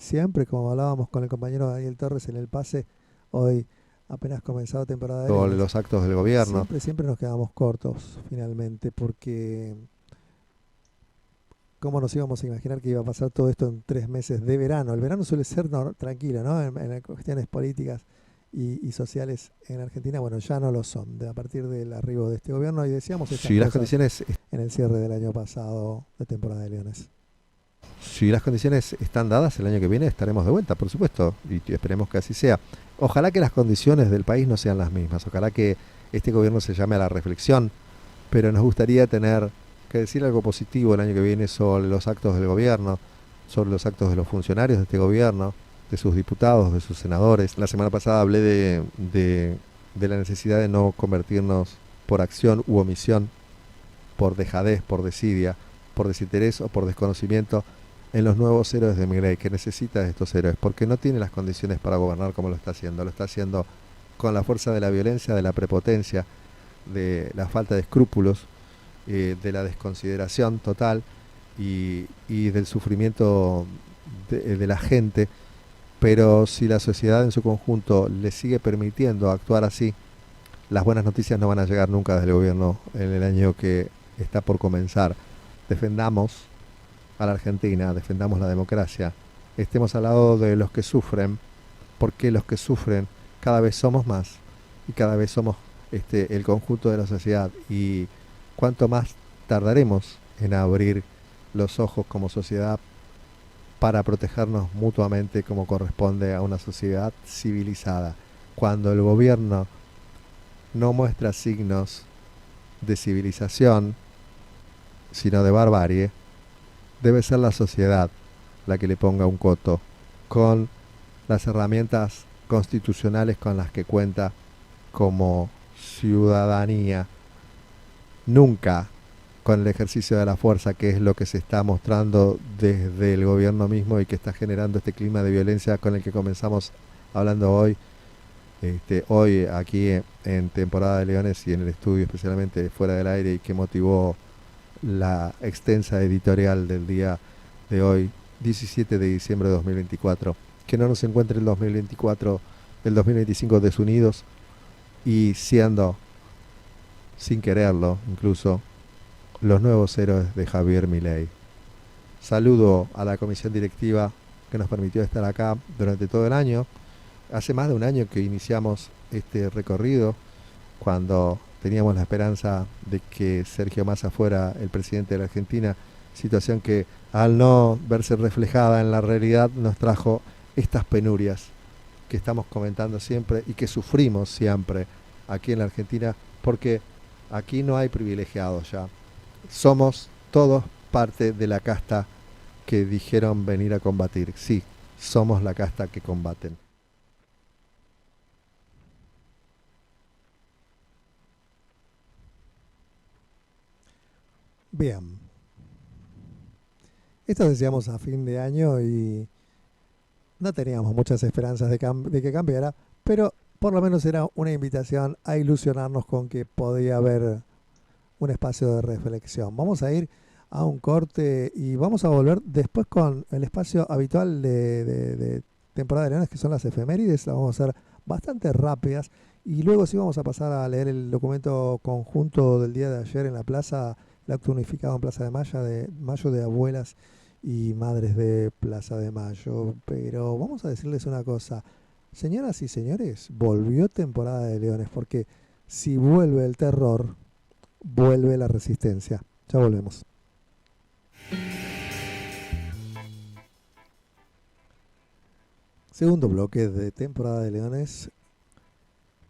como hablábamos con el compañero Daniel Torres en el pase, hoy apenas comenzado temporada de los actos del gobierno. Siempre nos quedamos cortos finalmente, porque ¿cómo nos íbamos a imaginar que iba a pasar todo esto en 3 meses de verano? El verano suele ser tranquilo, ¿no? En cuestiones políticas y sociales en Argentina, bueno, ya no lo son, a partir del arribo de este gobierno, y decíamos estas las condiciones en el cierre del año pasado de temporada de Leones. Si las condiciones están dadas, el año que viene estaremos de vuelta, por supuesto, y esperemos que así sea. Ojalá que las condiciones del país no sean las mismas, ojalá que este gobierno se llame a la reflexión, pero nos gustaría tener que decir algo positivo el año que viene sobre los actos del gobierno, sobre los actos de los funcionarios de este gobierno, de sus diputados, de sus senadores. La semana pasada hablé de la necesidad de no convertirnos por acción u omisión, por dejadez, por desidia, por desinterés o por desconocimiento en los nuevos héroes de Milei, que necesita de estos héroes, porque no tiene las condiciones para gobernar como lo está haciendo con la fuerza de la violencia, de la prepotencia, de la falta de escrúpulos, de la desconsideración total y del sufrimiento de la gente, pero si la sociedad en su conjunto le sigue permitiendo actuar así, las buenas noticias no van a llegar nunca desde el gobierno en el año que está por comenzar. Defendamos a la Argentina, defendamos la democracia, estemos al lado de los que sufren, porque los que sufren cada vez somos más y cada vez somos el conjunto de la sociedad, y cuanto más tardaremos en abrir los ojos como sociedad para protegernos mutuamente como corresponde a una sociedad civilizada. Cuando el gobierno no muestra signos de civilización, sino de barbarie, debe ser la sociedad la que le ponga un coto con las herramientas constitucionales con las que cuenta como ciudadanía, nunca con el ejercicio de la fuerza, que es lo que se está mostrando desde el gobierno mismo y que está generando este clima de violencia con el que comenzamos hablando hoy. Hoy aquí en Temporada de Leones y en el estudio, especialmente fuera del aire, y que motivó la extensa editorial del día de hoy, 17 de diciembre de 2024. Que no nos encuentre el 2024, el 2025 desunidos y siendo, sin quererlo incluso, los nuevos héroes de Javier Milei. Saludo a la comisión directiva que nos permitió estar acá durante todo el año. Hace más de un año que iniciamos este recorrido, cuando teníamos la esperanza de que Sergio Massa fuera el presidente de la Argentina, situación que al no verse reflejada en la realidad nos trajo estas penurias que estamos comentando siempre y que sufrimos siempre aquí en la Argentina, porque aquí no hay privilegiados ya. Somos todos parte de la casta que dijeron venir a combatir. Sí, somos la casta que combaten. Bien. Esto decíamos a fin de año y no teníamos muchas esperanzas de que cambiara, pero por lo menos era una invitación a ilusionarnos con que podía haber un espacio de reflexión. Vamos a ir a un corte y vamos a volver después con el espacio habitual de Temporada de Leones, que son las efemérides. Las vamos a hacer bastante rápidas y luego sí vamos a pasar a leer el documento conjunto del día de ayer en la plaza, el acto unificado en Plaza de Mayo de abuelas y madres de Plaza de Mayo. Pero vamos a decirles una cosa, señoras y señores, volvió Temporada de Leones, porque si vuelve el terror, vuelve la resistencia. Ya volvemos. Segundo bloque de Temporada de Leones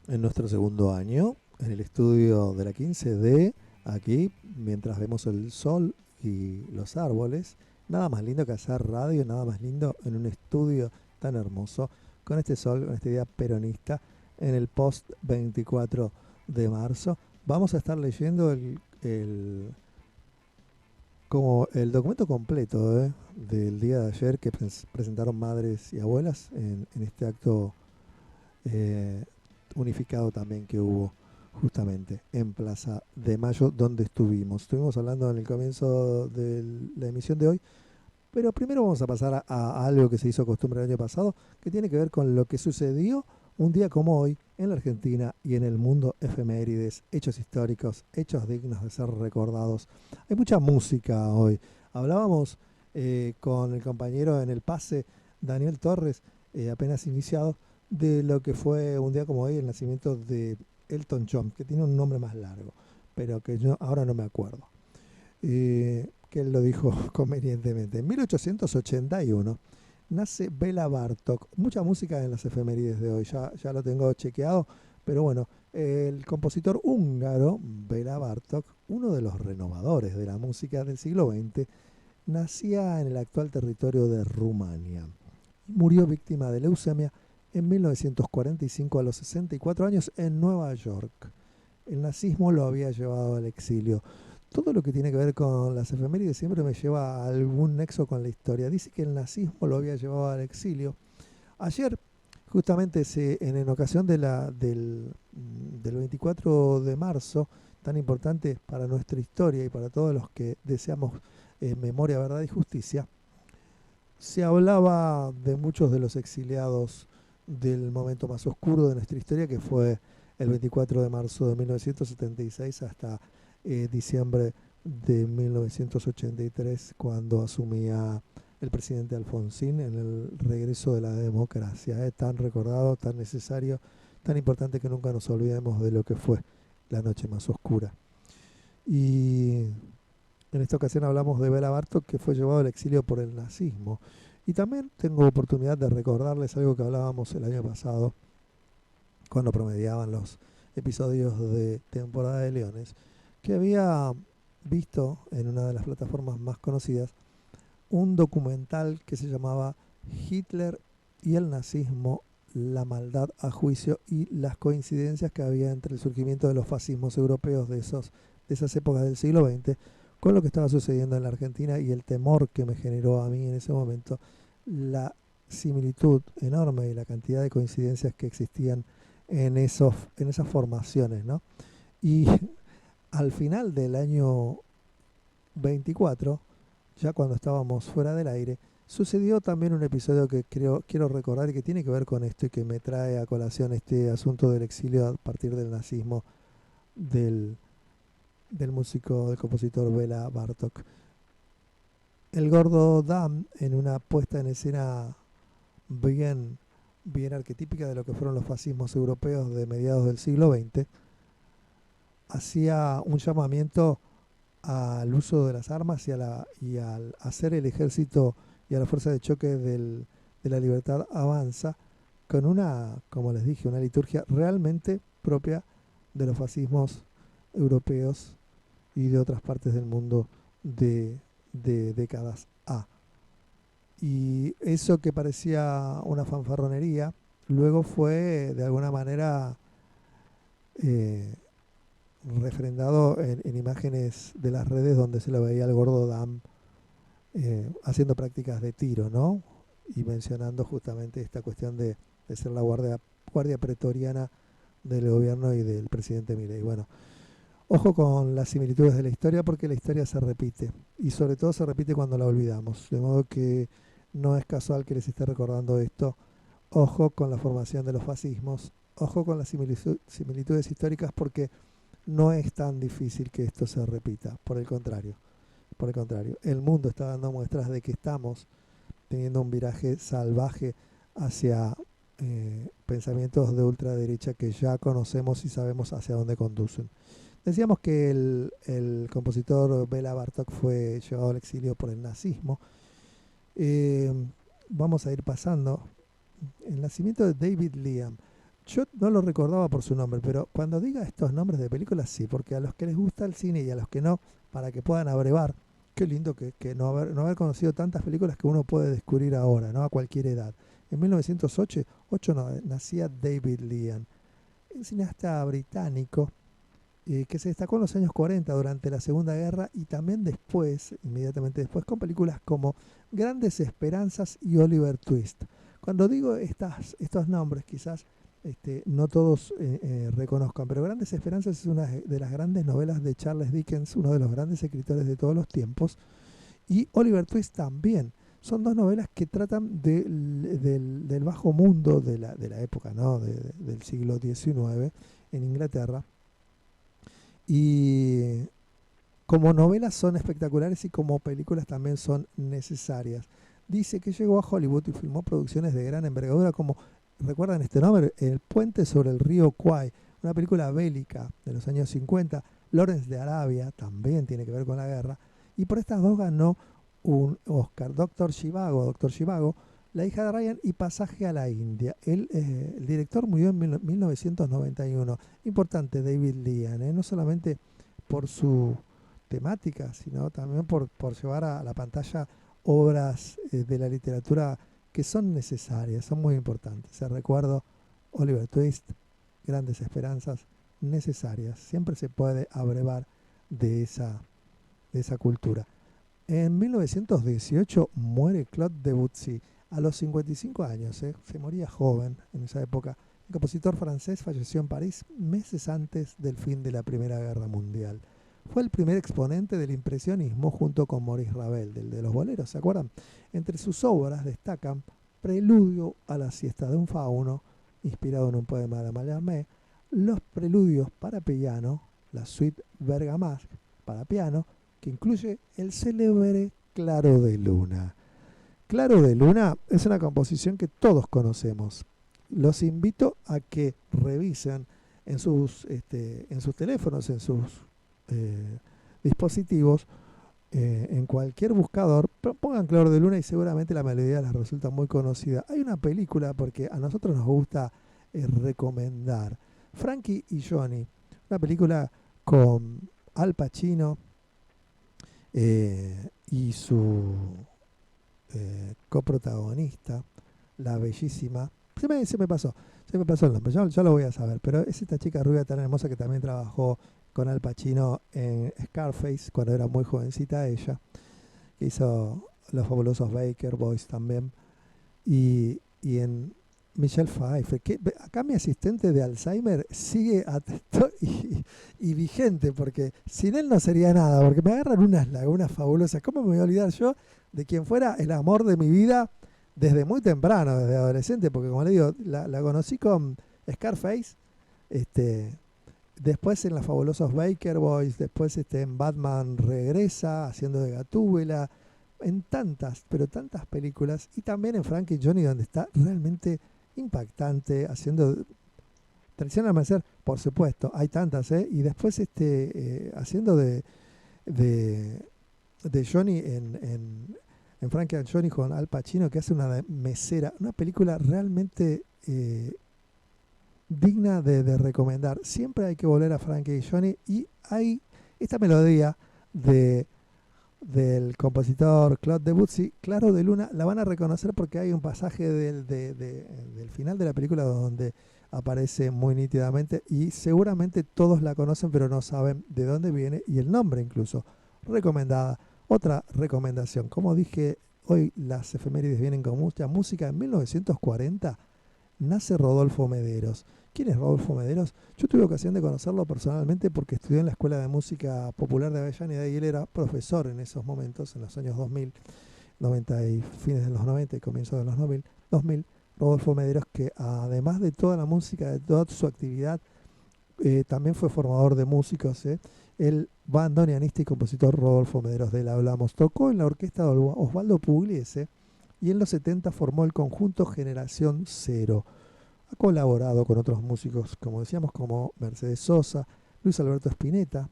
en nuestro segundo año, en el estudio de la 15D, aquí, mientras vemos el sol y los árboles. Nada más lindo que hacer radio, nada más lindo en un estudio tan hermoso, con este sol, con este día peronista, en el post 24 de marzo. Vamos a estar leyendo como el documento completo del día de ayer que presentaron madres y abuelas en este acto unificado también que hubo justamente en Plaza de Mayo, donde estuvimos hablando en el comienzo de la emisión de hoy, pero primero vamos a pasar a algo que se hizo costumbre el año pasado, que tiene que ver con lo que sucedió un día como hoy en la Argentina y en el mundo. Efemérides, hechos históricos, hechos dignos de ser recordados. Hay mucha música hoy. Hablábamos con el compañero en el pase, Daniel Torres, apenas iniciado, de lo que fue un día como hoy el nacimiento de Elton John, que tiene un nombre más largo, pero que yo ahora no me acuerdo. Que él lo dijo convenientemente. En 1881 nace Bela Bartok. Mucha música en las efemérides de hoy, ya lo tengo chequeado, pero bueno, el compositor húngaro Bela Bartok, uno de los renovadores de la música del siglo XX, nacía en el actual territorio de Rumania. Murió víctima de leucemia en 1945 a los 64 años en Nueva York. El nazismo lo había llevado al exilio. Todo lo que tiene que ver con las efemérides siempre me lleva a algún nexo con la historia. Dice que el nazismo lo había llevado al exilio. Ayer, justamente en ocasión del 24 de marzo, tan importante para nuestra historia y para todos los que deseamos memoria, verdad y justicia, se hablaba de muchos de los exiliados del momento más oscuro de nuestra historia, que fue el 24 de marzo de 1976 hasta diciembre de 1983, cuando asumía el presidente Alfonsín en el regreso de la democracia, tan recordado, tan necesario, tan importante que nunca nos olvidemos de lo que fue la noche más oscura. Y en esta ocasión hablamos de Bela Bartok, que fue llevado al exilio por el nazismo. Y también tengo oportunidad de recordarles algo que hablábamos el año pasado, cuando promediaban los episodios de Temporada de Leones, que había visto en una de las plataformas más conocidas un documental que se llamaba Hitler y el nazismo, la maldad a juicio, y las coincidencias que había entre el surgimiento de los fascismos europeos de esas épocas del siglo XX con lo que estaba sucediendo en la Argentina, y el temor que me generó a mí en ese momento la similitud enorme y la cantidad de coincidencias que existían en esas formaciones, ¿no? Y al final del año 24, ya cuando estábamos fuera del aire, sucedió también un episodio que quiero recordar y que tiene que ver con esto y que me trae a colación este asunto del exilio a partir del nazismo del músico, del compositor Bela Bartok. El gordo Dam, en una puesta en escena bien arquetípica de lo que fueron los fascismos europeos de mediados del siglo XX, hacía un llamamiento al uso de las armas y al hacer el ejército y a la fuerza de choque de la libertad avanza, con una, como les dije, una liturgia realmente propia de los fascismos europeos y de otras partes del mundo de décadas A. Y eso que parecía una fanfarronería, luego fue de alguna manera refrendado en imágenes de las redes, donde se lo veía al gordo Dam haciendo prácticas de tiro, ¿no? Y mencionando justamente esta cuestión de ser la guardia pretoriana del gobierno y del presidente Milei. Bueno, ojo con las similitudes de la historia, porque la historia se repite, y sobre todo se repite cuando la olvidamos, de modo que no es casual que les esté recordando esto. Ojo con la formación de los fascismos, ojo con las similitudes históricas, porque no es tan difícil que esto se repita, por el contrario, el mundo está dando muestras de que estamos teniendo un viraje salvaje hacia pensamientos de ultraderecha que ya conocemos y sabemos hacia dónde conducen. Decíamos que el compositor Bela Bartok fue llevado al exilio por el nazismo. Vamos a ir pasando. El nacimiento de David Liam. Yo no lo recordaba por su nombre, pero cuando diga estos nombres de películas, sí, porque a los que les gusta el cine y a los que no, para que puedan abrevar, qué lindo que no haber conocido tantas películas que uno puede descubrir ahora, ¿no? A cualquier edad. En 1908 nacía David Liam, un cineasta británico que se destacó en los años 40 durante la Segunda Guerra, y también después, inmediatamente después, con películas como Grandes Esperanzas y Oliver Twist. Cuando digo estos nombres, quizás no todos reconozcan, pero Grandes Esperanzas es una de las grandes novelas de Charles Dickens, uno de los grandes escritores de todos los tiempos, y Oliver Twist también. Son dos novelas que tratan del bajo mundo de la época, ¿no? Del siglo XIX en Inglaterra. Y como novelas son espectaculares y como películas también son necesarias. Dice que llegó a Hollywood y filmó producciones de gran envergadura como, ¿recuerdan este nombre? El puente sobre el río Kwai, una película bélica de los años 50. Lawrence de Arabia, también tiene que ver con la guerra. Y por estas dos ganó un Oscar. Doctor Zhivago, La hija de Ryan y Pasaje a la India. El director murió en 1991. Importante David Liam, no solamente por su temática, sino también por llevar a la pantalla obras de la literatura que son necesarias, son muy importantes. Recuerdo Oliver Twist, Grandes Esperanzas, necesarias. Siempre se puede abrevar de esa cultura. En 1918 muere Claude Debussy a los 55 años. Se moría joven en esa época. El compositor francés falleció en París meses antes del fin de la Primera Guerra Mundial. Fue el primer exponente del impresionismo junto con Maurice Ravel, del de los boleros, ¿se acuerdan? Entre sus obras destacan Preludio a la siesta de un fauno, inspirado en un poema de Mallarmé, los preludios para piano, la suite Bergamasque para piano, que incluye el célebre Claro de Luna. Claro de Luna es una composición que todos conocemos. Los invito a que revisen en sus teléfonos, en sus dispositivos, en cualquier buscador, pongan Claro de Luna y seguramente la melodía les resulta muy conocida. Hay una película, porque a nosotros nos gusta recomendar, Frankie y Johnny, una película con Al Pacino y su coprotagonista, la bellísima, se me pasó el nombre, yo lo voy a saber, pero es esta chica rubia tan hermosa que también trabajó con Al Pacino en Scarface, cuando era muy jovencita ella, que hizo Los Fabulosos Baker Boys también, y en Michelle Pfeiffer, que acá mi asistente de Alzheimer sigue atento y vigente, porque sin él no sería nada, porque me agarran unas lagunas fabulosas. ¿Cómo me voy a olvidar yo de quien fuera el amor de mi vida desde muy temprano, desde adolescente? Porque como le digo, la conocí con Scarface, después en Los Fabulosos Baker Boys, después en Batman Regresa, haciendo de Gatúbela, en tantas, pero tantas películas, y también en Frankie y Johnny, donde está realmente impactante, haciendo Traición al Amanecer, por supuesto, hay tantas, y después haciendo de Johnny en Frankie and Johnny con Al Pacino, que hace una de mesera, una película realmente digna de recomendar. Siempre hay que volver a Frankie y Johnny, y hay esta melodía del compositor Claude Debussy, Claro de Luna, la van a reconocer porque hay un pasaje del final de la película donde aparece muy nítidamente, y seguramente todos la conocen pero no saben de dónde viene y el nombre incluso. Recomendada. Otra recomendación, como dije, hoy las efemérides vienen con mucha música. En 1940 nace Rodolfo Mederos. ¿Quién es Rodolfo Mederos? Yo tuve ocasión de conocerlo personalmente porque estudié en la Escuela de Música Popular de Avellaneda y él era profesor en esos momentos, en los años 2000, 90 y fines de los 90 y comienzos de los 2000. Rodolfo Mederos, que además de toda la música, de toda su actividad, también fue formador de músicos. El bandoneonista y compositor Rodolfo Mederos, de él hablamos. Tocó en la orquesta de Osvaldo Pugliese y en los 70 formó el conjunto Generación Cero. Ha colaborado con otros músicos, como decíamos, como Mercedes Sosa, Luis Alberto Spinetta,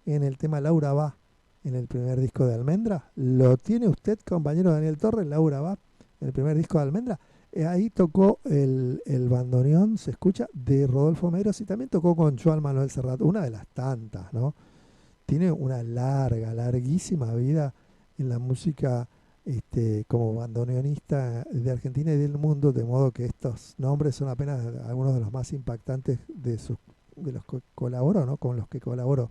en el tema Laura Va, en el primer disco de Almendra. ¿Lo tiene usted, compañero Daniel Torres, Laura Va, en el primer disco de Almendra? Ahí tocó el bandoneón, se escucha, de Rodolfo Mederos, y también tocó con Joan Manuel Serrat, una de las tantas, ¿no? Tiene una larguísima vida en la música como bandoneonista de Argentina y del mundo, de modo que estos nombres son apenas algunos de los más impactantes de los que colaboró, ¿no? Con los que colaboró.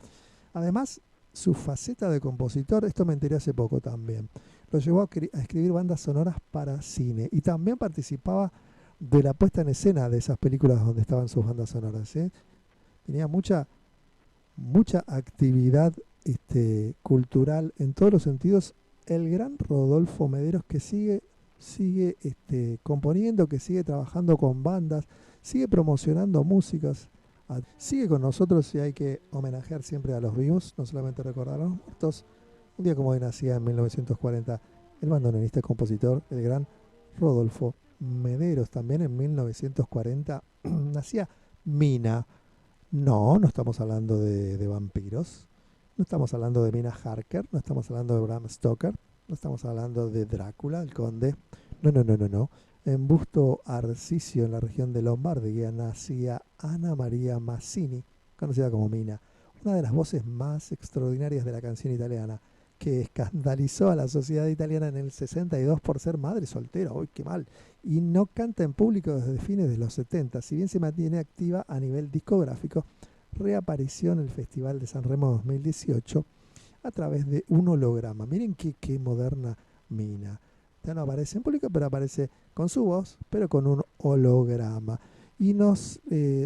Además, su faceta de compositor, esto me enteré hace poco también, lo llevó a escribir bandas sonoras para cine, y también participaba de la puesta en escena de esas películas donde estaban sus bandas sonoras. Tenía mucha actividad cultural en todos los sentidos. El gran Rodolfo Mederos, que sigue componiendo, que sigue trabajando con bandas, sigue promocionando músicas, sigue con nosotros, y hay que homenajear siempre a los vivos, no solamente recordar a los muertos. Un día como hoy nacía en 1940 el bandoneonista y compositor, el gran Rodolfo Mederos. También en 1940 nacía Mina. No estamos hablando de vampiros, no estamos hablando de Mina Harker, no estamos hablando de Bram Stoker, no estamos hablando de Drácula, el conde. No. En Busto Arsizio, en la región de Lombardía, nacía Ana Maria Mazzini, conocida como Mina, una de las voces más extraordinarias de la canción italiana, que escandalizó a la sociedad italiana en el 62 por ser madre soltera. ¡Uy, qué mal! Y no canta en público desde fines de los 70, si bien se mantiene activa a nivel discográfico. Reapareció en el Festival de San Remo 2018 a través de un holograma. Miren qué moderna Mina. Ya no aparece en público, pero aparece con su voz, pero con un holograma. y nos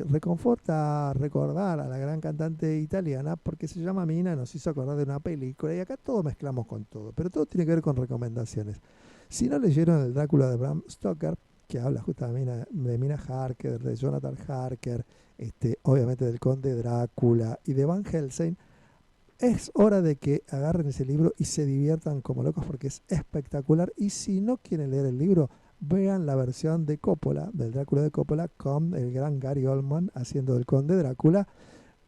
reconforta recordar a la gran cantante italiana porque se llama Mina, nos hizo acordar de una película y acá todo mezclamos con todo, pero todo tiene que ver con recomendaciones. Si no leyeron el Drácula de Bram Stoker, que habla justamente de Mina Harker, de Jonathan Harker, obviamente del Conde Drácula y de Van Helsing, es hora de que agarren ese libro y se diviertan como locos porque es espectacular. Y si no quieren leer el libro, vean la versión de Coppola, del Drácula de Coppola, con el gran Gary Oldman haciendo del Conde Drácula,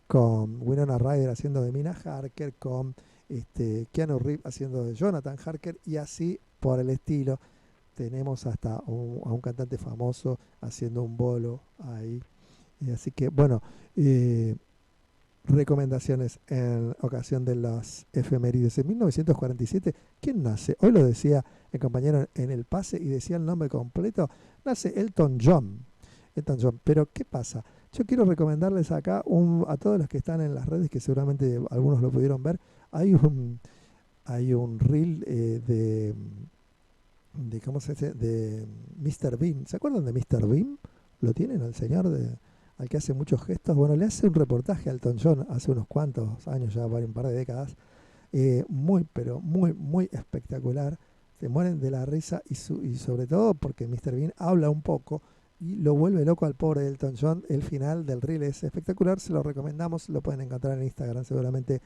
con Winona Ryder haciendo de Mina Harker, con Keanu Reeves haciendo de Jonathan Harker y así por el estilo. Tenemos hasta a un cantante famoso haciendo un bolo ahí. Y así que, bueno, recomendaciones en ocasión de las efemérides. En 1947, ¿quién nace? Hoy lo decía el compañero en el pase y decía el nombre completo. Nace Elton John. Elton John. Pero, ¿qué pasa? Yo quiero recomendarles acá a todos los que están en las redes, que seguramente algunos lo pudieron ver. Hay un reel de ¿cómo se dice? De Mr. Bean. ¿Se acuerdan de Mr. Bean? ¿Lo tienen al señor al que hace muchos gestos? Bueno, le hace un reportaje a Elton John hace unos cuantos años, ya un par de décadas. Muy, pero muy, muy espectacular. Se mueren de la risa y sobre todo porque Mr. Bean habla un poco y lo vuelve loco al pobre Elton John. El final del reel es espectacular, se lo recomendamos, lo pueden encontrar en Instagram, seguramente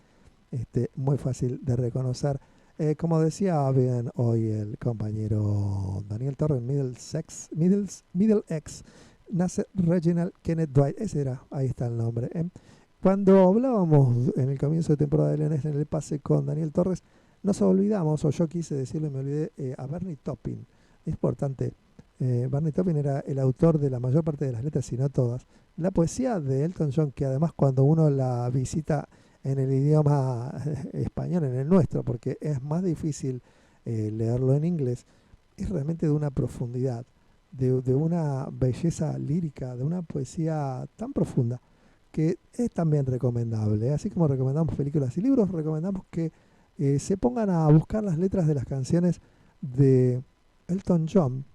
muy fácil de reconocer. Como decía bien hoy el compañero Daniel Torres, Middlesex, nace Reginald Kenneth Dwight, ese era, ahí está el nombre. Cuando hablábamos en el comienzo de temporada de Leones en el pase con Daniel Torres, nos olvidamos, o yo quise decirlo y me olvidé, a Bernie Taupin. Es importante, Bernie Taupin era el autor de la mayor parte de las letras, si no todas. La poesía de Elton John, que además cuando uno la visita en el idioma español, en el nuestro, porque es más difícil leerlo en inglés, es realmente de una profundidad, de una belleza lírica, de una poesía tan profunda, que es también recomendable. Así como recomendamos películas y libros, recomendamos que se pongan a buscar las letras de las canciones de Elton John,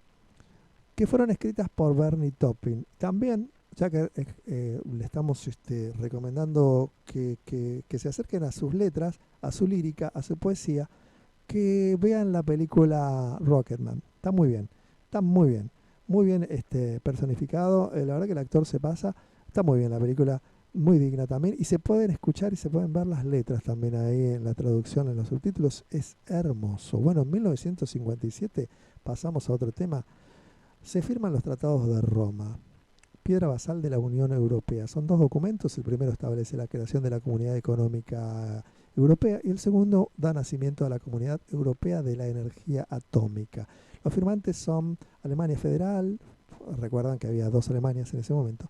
que fueron escritas por Bernie Taupin. También, ya que le estamos recomendando que se acerquen a sus letras, a su lírica, a su poesía, que vean la película Rocketman. Está muy bien, muy bien personificado. La verdad que el actor se pasa, está muy bien la película, muy digna también. Y se pueden escuchar y se pueden ver las letras también ahí en la traducción, en los subtítulos. Es hermoso. Bueno, en 1957 pasamos a otro tema. Se firman los tratados de Roma, piedra basal de la Unión Europea. Son dos documentos. El primero establece la creación de la Comunidad Económica Europea y el segundo da nacimiento a la Comunidad Europea de la Energía Atómica. Los firmantes son Alemania Federal, recuerdan que había dos Alemanias en ese momento,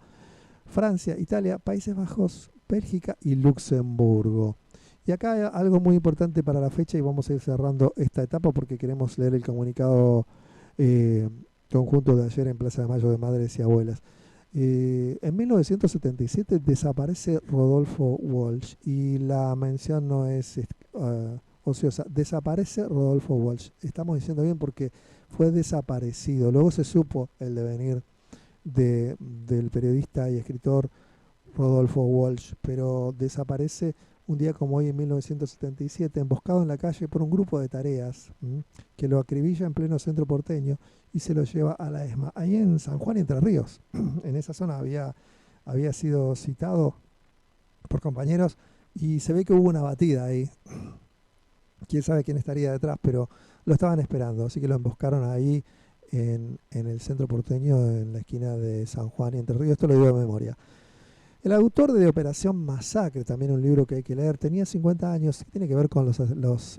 Francia, Italia, Países Bajos, Bélgica y Luxemburgo. Y acá hay algo muy importante para la fecha y vamos a ir cerrando esta etapa porque queremos leer el comunicado conjunto de ayer en Plaza de Mayo de Madres y Abuelas. En 1977 desaparece Rodolfo Walsh y la mención no es ociosa. Desaparece Rodolfo Walsh. Estamos diciendo bien porque fue desaparecido. Luego se supo el devenir del periodista y escritor Rodolfo Walsh, pero desaparece un día como hoy en 1977, emboscado en la calle por un grupo de tareas que lo acribilla en pleno centro porteño y se lo lleva a la ESMA. Ahí en San Juan y Entre Ríos, en esa zona había sido citado por compañeros y se ve que hubo una batida ahí. Quién sabe quién estaría detrás, pero lo estaban esperando, así que lo emboscaron ahí en el centro porteño, en la esquina de San Juan y Entre Ríos. Esto lo digo de memoria. El autor de Operación Masacre, también un libro que hay que leer, tenía 50 años, tiene que ver con los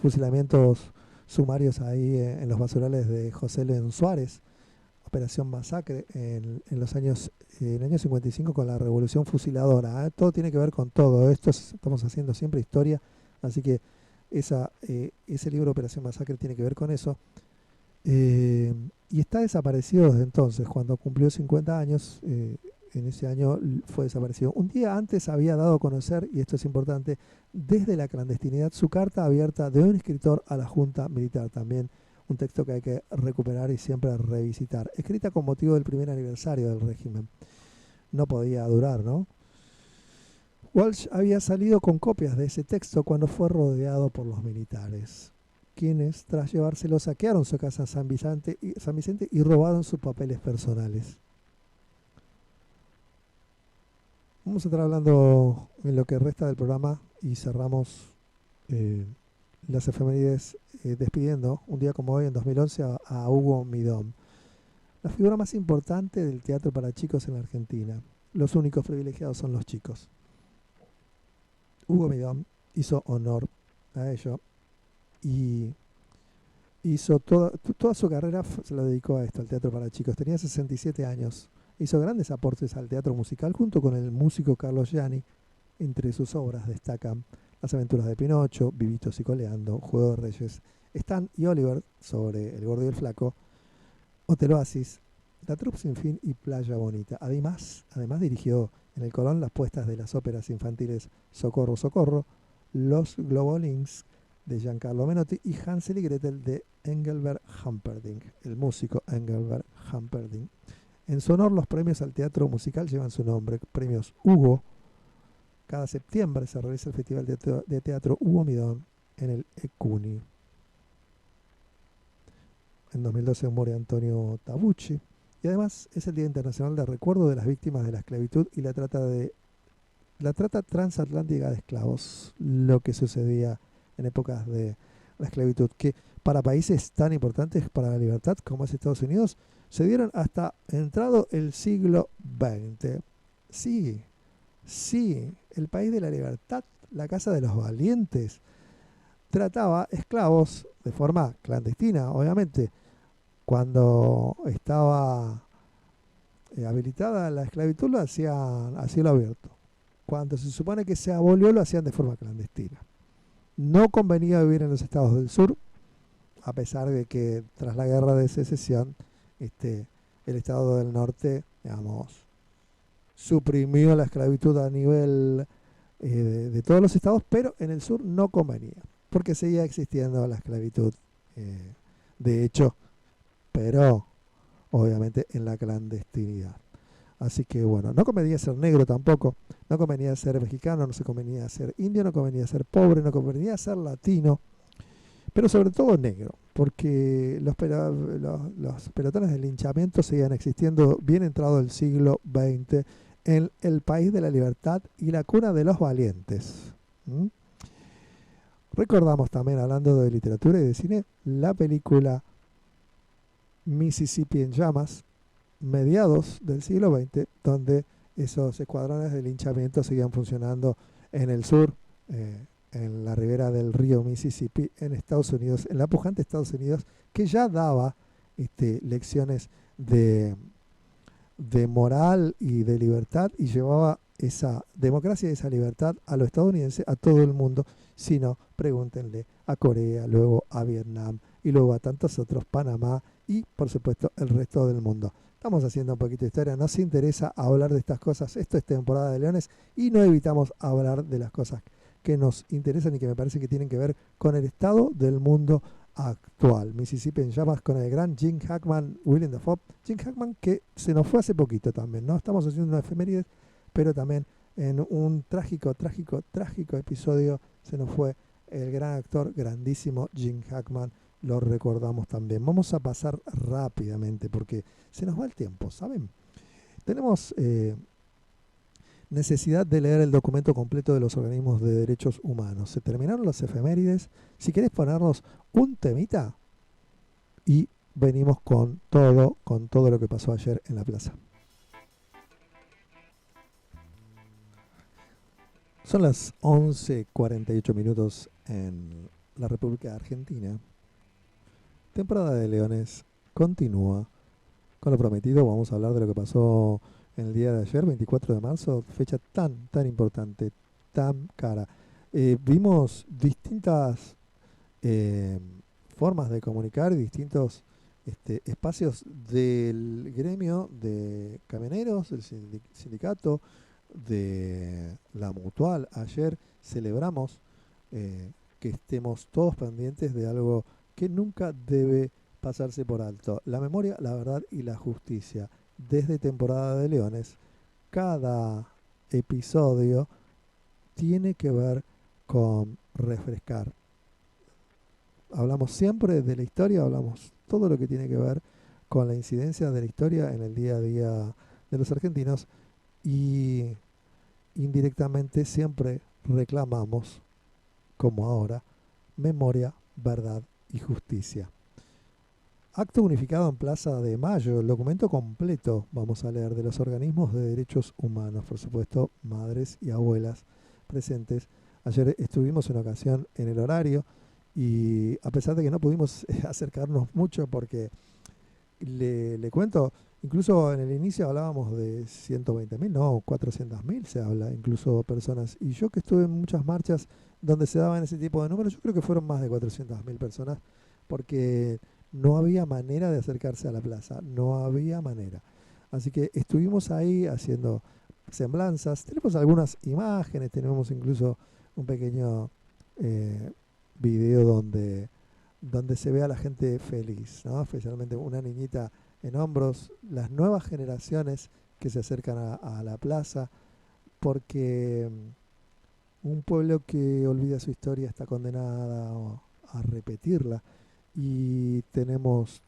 fusilamientos sumarios ahí en los basurales de José León Suárez. Operación Masacre en el año 55 con la Revolución Fusiladora. Todo tiene que ver con todo. Estamos haciendo siempre historia, así que ese libro Operación Masacre tiene que ver con eso. Y está desaparecido desde entonces. Cuando cumplió 50 años, en ese año fue desaparecido. Un día antes había dado a conocer, y esto es importante, desde la clandestinidad, su carta abierta de un escritor a la Junta Militar. También un texto que hay que recuperar y siempre revisitar. Escrita con motivo del primer aniversario del régimen. No podía durar, ¿no? Walsh había salido con copias de ese texto cuando fue rodeado por los militares, quienes, tras llevárselo, saquearon su casa en San Vicente y robaron sus papeles personales. Vamos a estar hablando en lo que resta del programa y cerramos las efemérides despidiendo un día como hoy en 2011 a Hugo Midón, la figura más importante del teatro para chicos en la Argentina. Los únicos privilegiados son los chicos. Hugo Midón hizo honor a ello y hizo toda su carrera, se lo dedicó a esto, al teatro para chicos. Tenía 67 años. Hizo grandes aportes al teatro musical junto con el músico Carlos Gianni. Entre sus obras destacan Las aventuras de Pinocho, Vivitos y Coleando, Juego de Reyes, Stan y Oliver sobre El Gordo y el Flaco, Hotel Oasis, La Troupe Sin Fin y Playa Bonita. Además dirigió en el Colón las puestas de las óperas infantiles Socorro, Socorro, Los Globolins de Giancarlo Menotti y Hansel y Gretel de Engelbert Humperdinck, el músico Engelbert Humperdinck. En su honor, los premios al teatro musical llevan su nombre, premios Hugo. Cada septiembre se realiza el Festival de Teatro Hugo Midón en el ECUNI. En 2012 muere Antonio Tabucci. Y además es el Día Internacional de Recuerdo de las Víctimas de la Esclavitud y la trata transatlántica de esclavos, lo que sucedía en épocas de la esclavitud, que para países tan importantes para la libertad como es Estados Unidos, se dieron hasta entrado el siglo XX. Sí, el país de la libertad, la casa de los valientes, trataba esclavos de forma clandestina, obviamente. Cuando estaba habilitada la esclavitud lo hacían a cielo abierto. Cuando se supone que se abolió lo hacían de forma clandestina. No convenía vivir en los estados del sur, a pesar de que tras la guerra de secesión el estado del norte, digamos, suprimió la esclavitud a nivel de todos los estados, pero en el sur no convenía, porque seguía existiendo la esclavitud, de hecho, pero obviamente en la clandestinidad. Así que bueno, no convenía ser negro tampoco, no convenía ser mexicano, no se convenía ser indio, no convenía ser pobre, no convenía ser latino, pero sobre todo negro, porque los pelotones de linchamiento seguían existiendo bien entrado el siglo XX en el país de la libertad y la cuna de los valientes. Recordamos también, hablando de literatura y de cine, la película Mississippi en llamas, mediados del siglo XX, donde esos escuadrones de linchamiento seguían funcionando en el sur, en la ribera del río Mississippi, en Estados Unidos, en la pujante Estados Unidos, que ya daba lecciones de moral y de libertad y llevaba esa democracia y esa libertad a los estadounidenses, a todo el mundo. Si no, pregúntenle a Corea, luego a Vietnam y luego a tantos otros, Panamá y por supuesto el resto del mundo. Estamos haciendo un poquito de historia, nos interesa hablar de estas cosas, esto es temporada de leones y no evitamos hablar de las cosas que nos interesan y que me parece que tienen que ver con el estado del mundo actual. Mississippi en llamas con el gran Gene Hackman, Willem Dafoe. Gene Hackman que se nos fue hace poquito también, ¿no? Estamos haciendo una efemérides, pero también en un trágico episodio se nos fue el gran actor, grandísimo Gene Hackman. Lo recordamos también. Vamos a pasar rápidamente porque se nos va el tiempo, ¿saben? Tenemos necesidad de leer el documento completo de los organismos de derechos humanos. Se terminaron las efemérides. Si querés ponernos un temita y venimos con todo lo que pasó ayer en la plaza. Son las 11:48 minutos en la República Argentina. Temporada de Leones continúa. Con lo prometido vamos a hablar de lo que pasó en el día de ayer, 24 de marzo, fecha tan importante, tan cara. Vimos distintas formas de comunicar, distintos espacios del gremio de camioneros, del sindicato, de la Mutual. Ayer celebramos que estemos todos pendientes de algo que nunca debe pasarse por alto. La memoria, la verdad y la justicia. Desde Temporada de Leones, cada episodio tiene que ver con refrescar. Hablamos siempre de la historia, hablamos todo lo que tiene que ver con la incidencia de la historia en el día a día de los argentinos y indirectamente siempre reclamamos, como ahora, memoria, verdad y justicia. Acto unificado en Plaza de Mayo, el documento completo, vamos a leer, de los organismos de derechos humanos, por supuesto, madres y abuelas presentes. Ayer estuvimos en ocasión en el horario y a pesar de que no pudimos acercarnos mucho porque le cuento, incluso en el inicio hablábamos de 120.000, no, 400.000 se habla, incluso personas. Y yo que estuve en muchas marchas donde se daban ese tipo de números, yo creo que fueron más de 400.000 personas porque no había manera de acercarse a la plaza, no había manera. Así que estuvimos ahí haciendo semblanzas, tenemos algunas imágenes, tenemos incluso un pequeño video donde se ve a la gente feliz, ¿no? Especialmente una niñita en hombros, las nuevas generaciones que se acercan a la plaza, porque un pueblo que olvida su historia está condenado a repetirla y tenemos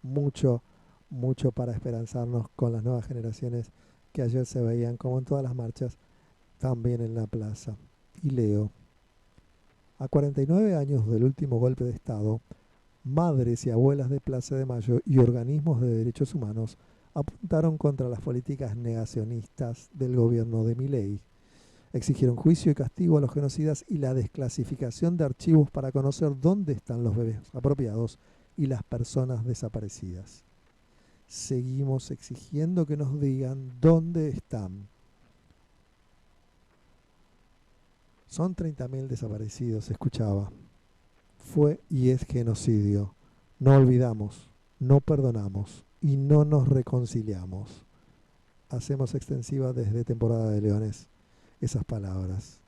mucho, mucho para esperanzarnos con las nuevas generaciones que ayer se veían, como en todas las marchas, también en la plaza. Y leo: a 49 años del último golpe de Estado, madres y abuelas de Plaza de Mayo y organismos de derechos humanos apuntaron contra las políticas negacionistas del gobierno de Milei. Exigieron juicio y castigo a los genocidas y la desclasificación de archivos para conocer dónde están los bebés apropiados y las personas desaparecidas. Seguimos exigiendo que nos digan dónde están. Son 30.000 desaparecidos, escuchaba. Fue y es genocidio. No olvidamos, no perdonamos y no nos reconciliamos. Hacemos extensiva desde Temporada de Leones esas palabras.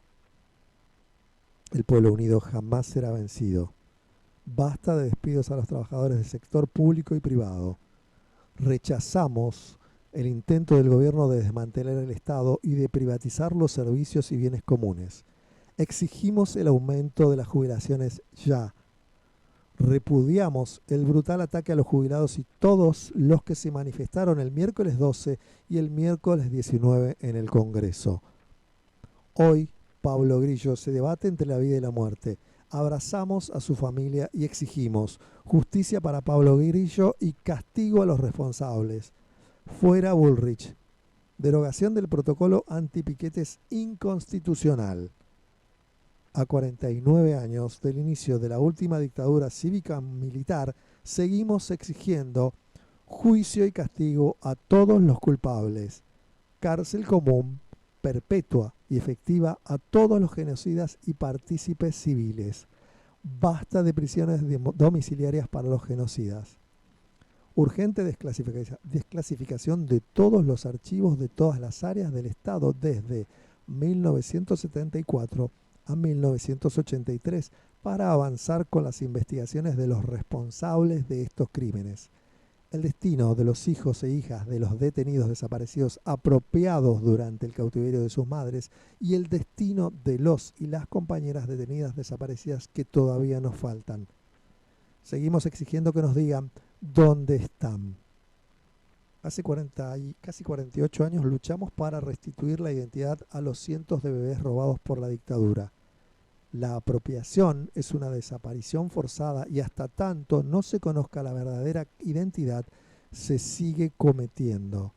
El pueblo unido jamás será vencido. Basta de despidos a los trabajadores del sector público y privado. Rechazamos el intento del gobierno de desmantelar el Estado y de privatizar los servicios y bienes comunes. Exigimos el aumento de las jubilaciones ya. Repudiamos el brutal ataque a los jubilados y todos los que se manifestaron el miércoles 12 y el miércoles 19 en el Congreso. Hoy, Pablo Grillo se debate entre la vida y la muerte. Abrazamos a su familia y exigimos justicia para Pablo Grillo y castigo a los responsables. Fuera Bullrich. Derogación del protocolo antipiquetes inconstitucional. A 49 años del inicio de la última dictadura cívica-militar, seguimos exigiendo juicio y castigo a todos los culpables. Cárcel común, perpetua y efectiva a todos los genocidas y partícipes civiles. Basta de prisiones domiciliarias para los genocidas. Urgente desclasificación de todos los archivos de todas las áreas del Estado desde 1974 a 1983 para avanzar con las investigaciones de los responsables de estos crímenes. El destino de los hijos e hijas de los detenidos desaparecidos apropiados durante el cautiverio de sus madres y el destino de los y las compañeras detenidas desaparecidas que todavía nos faltan. Seguimos exigiendo que nos digan dónde están. Hace casi 48 años luchamos para restituir la identidad a los cientos de bebés robados por la dictadura. La apropiación es una desaparición forzada y hasta tanto no se conozca la verdadera identidad, se sigue cometiendo.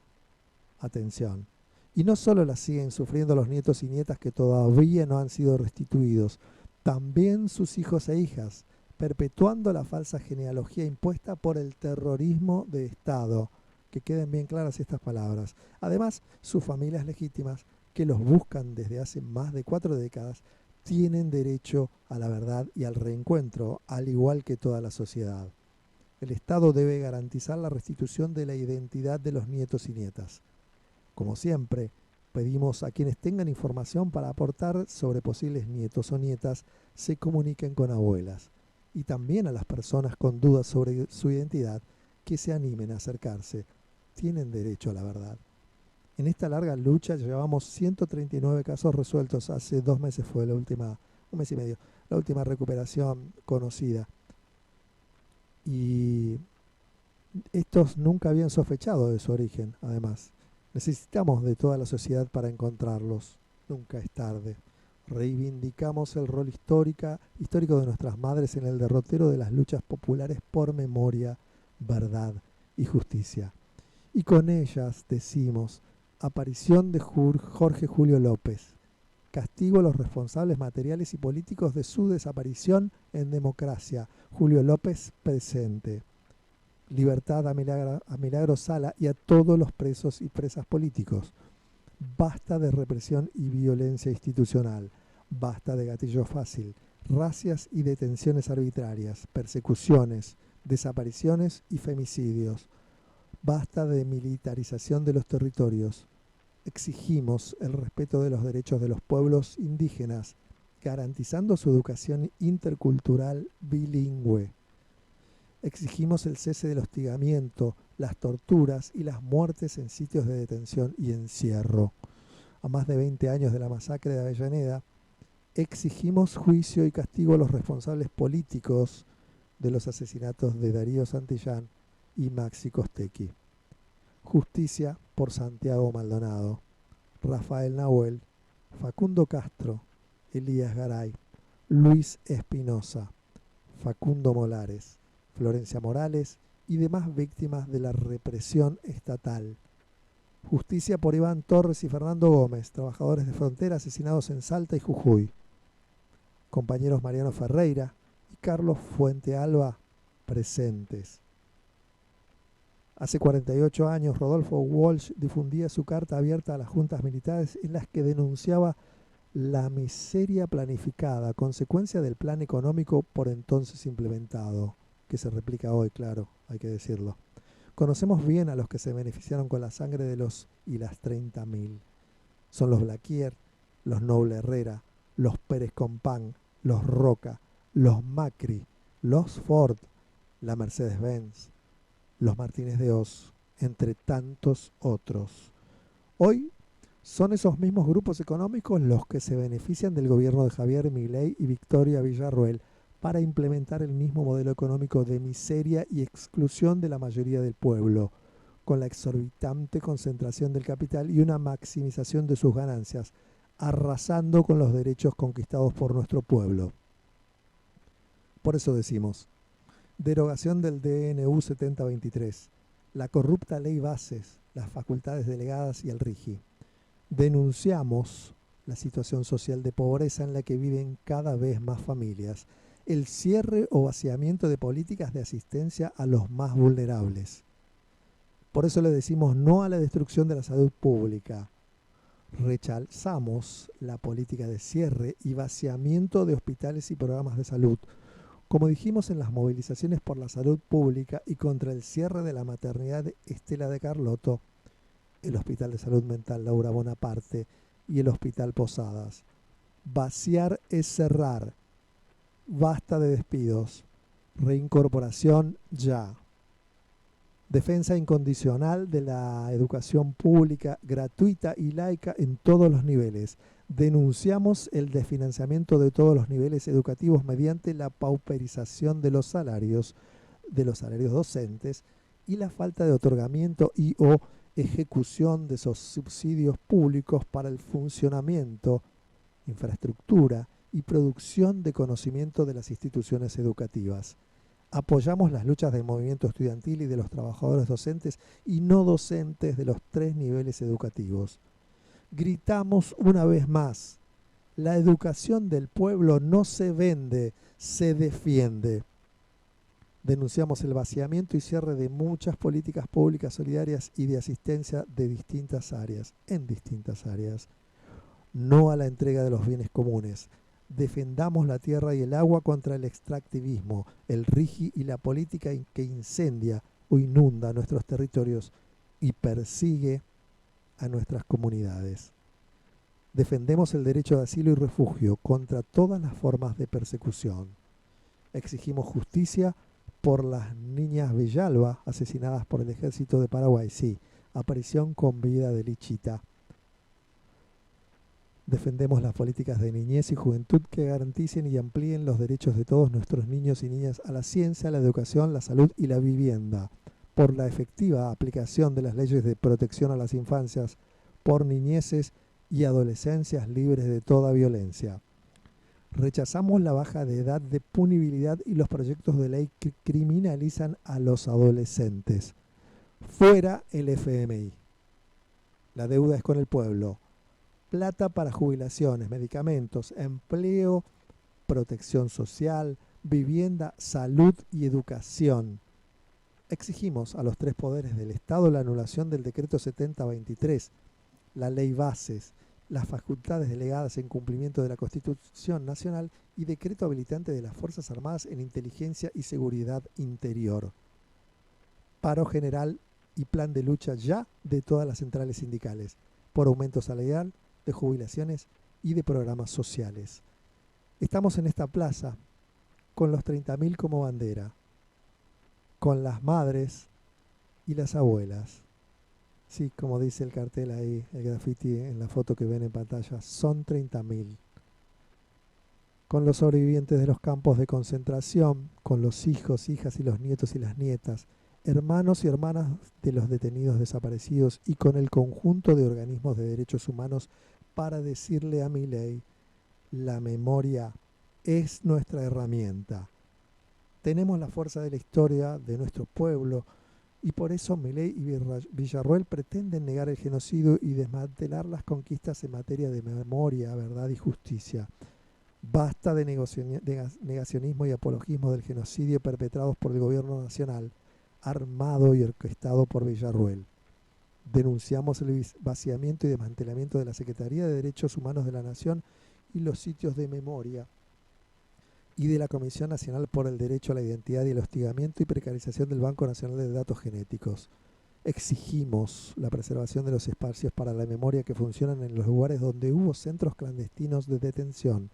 Atención. Y no solo la siguen sufriendo los nietos y nietas que todavía no han sido restituidos, también sus hijos e hijas, perpetuando la falsa genealogía impuesta por el terrorismo de Estado. Que queden bien claras estas palabras. Además, sus familias legítimas, que los buscan desde hace más de 4 décadas, tienen derecho a la verdad y al reencuentro, al igual que toda la sociedad. El Estado debe garantizar la restitución de la identidad de los nietos y nietas. Como siempre, pedimos a quienes tengan información para aportar sobre posibles nietos o nietas, se comuniquen con abuelas. y también a las personas con dudas sobre su identidad que se animen a acercarse. Tienen derecho a la verdad. En esta larga lucha llevamos 139 casos resueltos. Hace 2 meses fue la última, 1 mes y medio, la última recuperación conocida. Y estos nunca habían sospechado de su origen, además. Necesitamos de toda la sociedad para encontrarlos. Nunca es tarde. Reivindicamos el rol histórico de nuestras madres en el derrotero de las luchas populares por memoria, verdad y justicia. Y con ellas decimos: aparición de Jorge Julio López, castigo a los responsables materiales y políticos de su desaparición en democracia. Julio López presente. Libertad a Milagro Sala y a todos los presos y presas políticos. Basta de represión y violencia institucional. Basta de gatillo fácil, racias y detenciones arbitrarias, persecuciones, desapariciones y femicidios. Basta de militarización de los territorios. Exigimos el respeto de los derechos de los pueblos indígenas, garantizando su educación intercultural bilingüe. Exigimos el cese del hostigamiento, las torturas y las muertes en sitios de detención y encierro. A más de 20 años de la masacre de Avellaneda, exigimos juicio y castigo a los responsables políticos de los asesinatos de Darío Santillán y Maxi Costecchi. Justicia por Santiago Maldonado, Rafael Nahuel, Facundo Castro, Elías Garay, Luis Espinosa, Facundo Molares, Florencia Morales y demás víctimas de la represión estatal. Justicia por Iván Torres y Fernando Gómez, trabajadores de frontera asesinados en Salta y Jujuy. Compañeros Mariano Ferreira y Carlos Fuente Alba presentes. Hace 48 años, Rodolfo Walsh difundía su carta abierta a las juntas militares en las que denunciaba la miseria planificada, consecuencia del plan económico por entonces implementado, que se replica hoy, claro, hay que decirlo. Conocemos bien a los que se beneficiaron con la sangre de los y las 30.000. Son los Blaquier, los Noble Herrera, los Pérez Compán, los Roca, los Macri, los Ford, la Mercedes-Benz, los Martínez de Oz, entre tantos otros. Hoy son esos mismos grupos económicos los que se benefician del gobierno de Javier Milei y Victoria Villarruel para implementar el mismo modelo económico de miseria y exclusión de la mayoría del pueblo, con la exorbitante concentración del capital y una maximización de sus ganancias, arrasando con los derechos conquistados por nuestro pueblo. Por eso decimos: derogación del DNU 7023, la corrupta ley Bases, las facultades delegadas y el RIGI. Denunciamos la situación social de pobreza en la que viven cada vez más familias, el cierre o vaciamiento de políticas de asistencia a los más vulnerables. Por eso le decimos no a la destrucción de la salud pública. Rechazamos la política de cierre y vaciamiento de hospitales y programas de salud. Como dijimos en las movilizaciones por la salud pública y contra el cierre de la maternidad Estela de Carlotto, el Hospital de Salud Mental Laura Bonaparte y el Hospital Posadas. Vaciar es cerrar. Basta de despidos. Reincorporación ya. Defensa incondicional de la educación pública, gratuita y laica en todos los niveles. Denunciamos el desfinanciamiento de todos los niveles educativos mediante la pauperización de los salarios docentes y la falta de otorgamiento y o ejecución de esos subsidios públicos para el funcionamiento, infraestructura y producción de conocimiento de las instituciones educativas. Apoyamos las luchas del movimiento estudiantil y de los trabajadores docentes y no docentes de los 3 niveles educativos. Gritamos una vez más: la educación del pueblo no se vende, se defiende. Denunciamos el vaciamiento y cierre de muchas políticas públicas solidarias y de asistencia de distintas áreas, en distintas áreas. No a la entrega de los bienes comunes. Defendamos la tierra y el agua contra el extractivismo, el RIGI y la política que incendia o inunda nuestros territorios y persigue a nuestras comunidades. Defendemos el derecho de asilo y refugio contra todas las formas de persecución. Exigimos justicia por las niñas Villalba asesinadas por el ejército de Paraguay. Sí, aparición con vida de Lichita. Defendemos las políticas de niñez y juventud que garanticen y amplíen los derechos de todos nuestros niños y niñas a la ciencia, la educación, la salud y la vivienda, por la efectiva aplicación de las leyes de protección a las infancias, por niñeces y adolescencias libres de toda violencia. Rechazamos la baja de edad de punibilidad y los proyectos de ley que criminalizan a los adolescentes. Fuera el FMI. La deuda es con el pueblo. Plata para jubilaciones, medicamentos, empleo, protección social, vivienda, salud y educación. Exigimos a los tres poderes del Estado la anulación del decreto 7023, la ley bases, las facultades delegadas en cumplimiento de la Constitución Nacional y decreto habilitante de las Fuerzas Armadas en inteligencia y seguridad interior. Paro general y plan de lucha ya de todas las centrales sindicales, por aumento salarial, de jubilaciones y de programas sociales. Estamos en esta plaza con los 30.000 como bandera, con las madres y las abuelas. Sí, como dice el cartel ahí, el graffiti en la foto que ven en pantalla, son 30.000. Con los sobrevivientes de los campos de concentración, con los hijos, hijas y los nietos y las nietas, hermanos y hermanas de los detenidos desaparecidos y con el conjunto de organismos de derechos humanos para decirle a Milei, la memoria es nuestra herramienta. Tenemos la fuerza de la historia de nuestro pueblo y por eso Milei y Villarroel pretenden negar el genocidio y desmantelar las conquistas en materia de memoria, verdad y justicia. Basta de negacionismo y apologismo del genocidio perpetrados por el gobierno nacional, armado y orquestado por Villarroel. Denunciamos el vaciamiento y desmantelamiento de la Secretaría de Derechos Humanos de la Nación y los sitios de memoria y de la Comisión Nacional por el Derecho a la Identidad y el Hostigamiento y Precarización del Banco Nacional de Datos Genéticos. Exigimos la preservación de los espacios para la memoria que funcionan en los lugares donde hubo centros clandestinos de detención,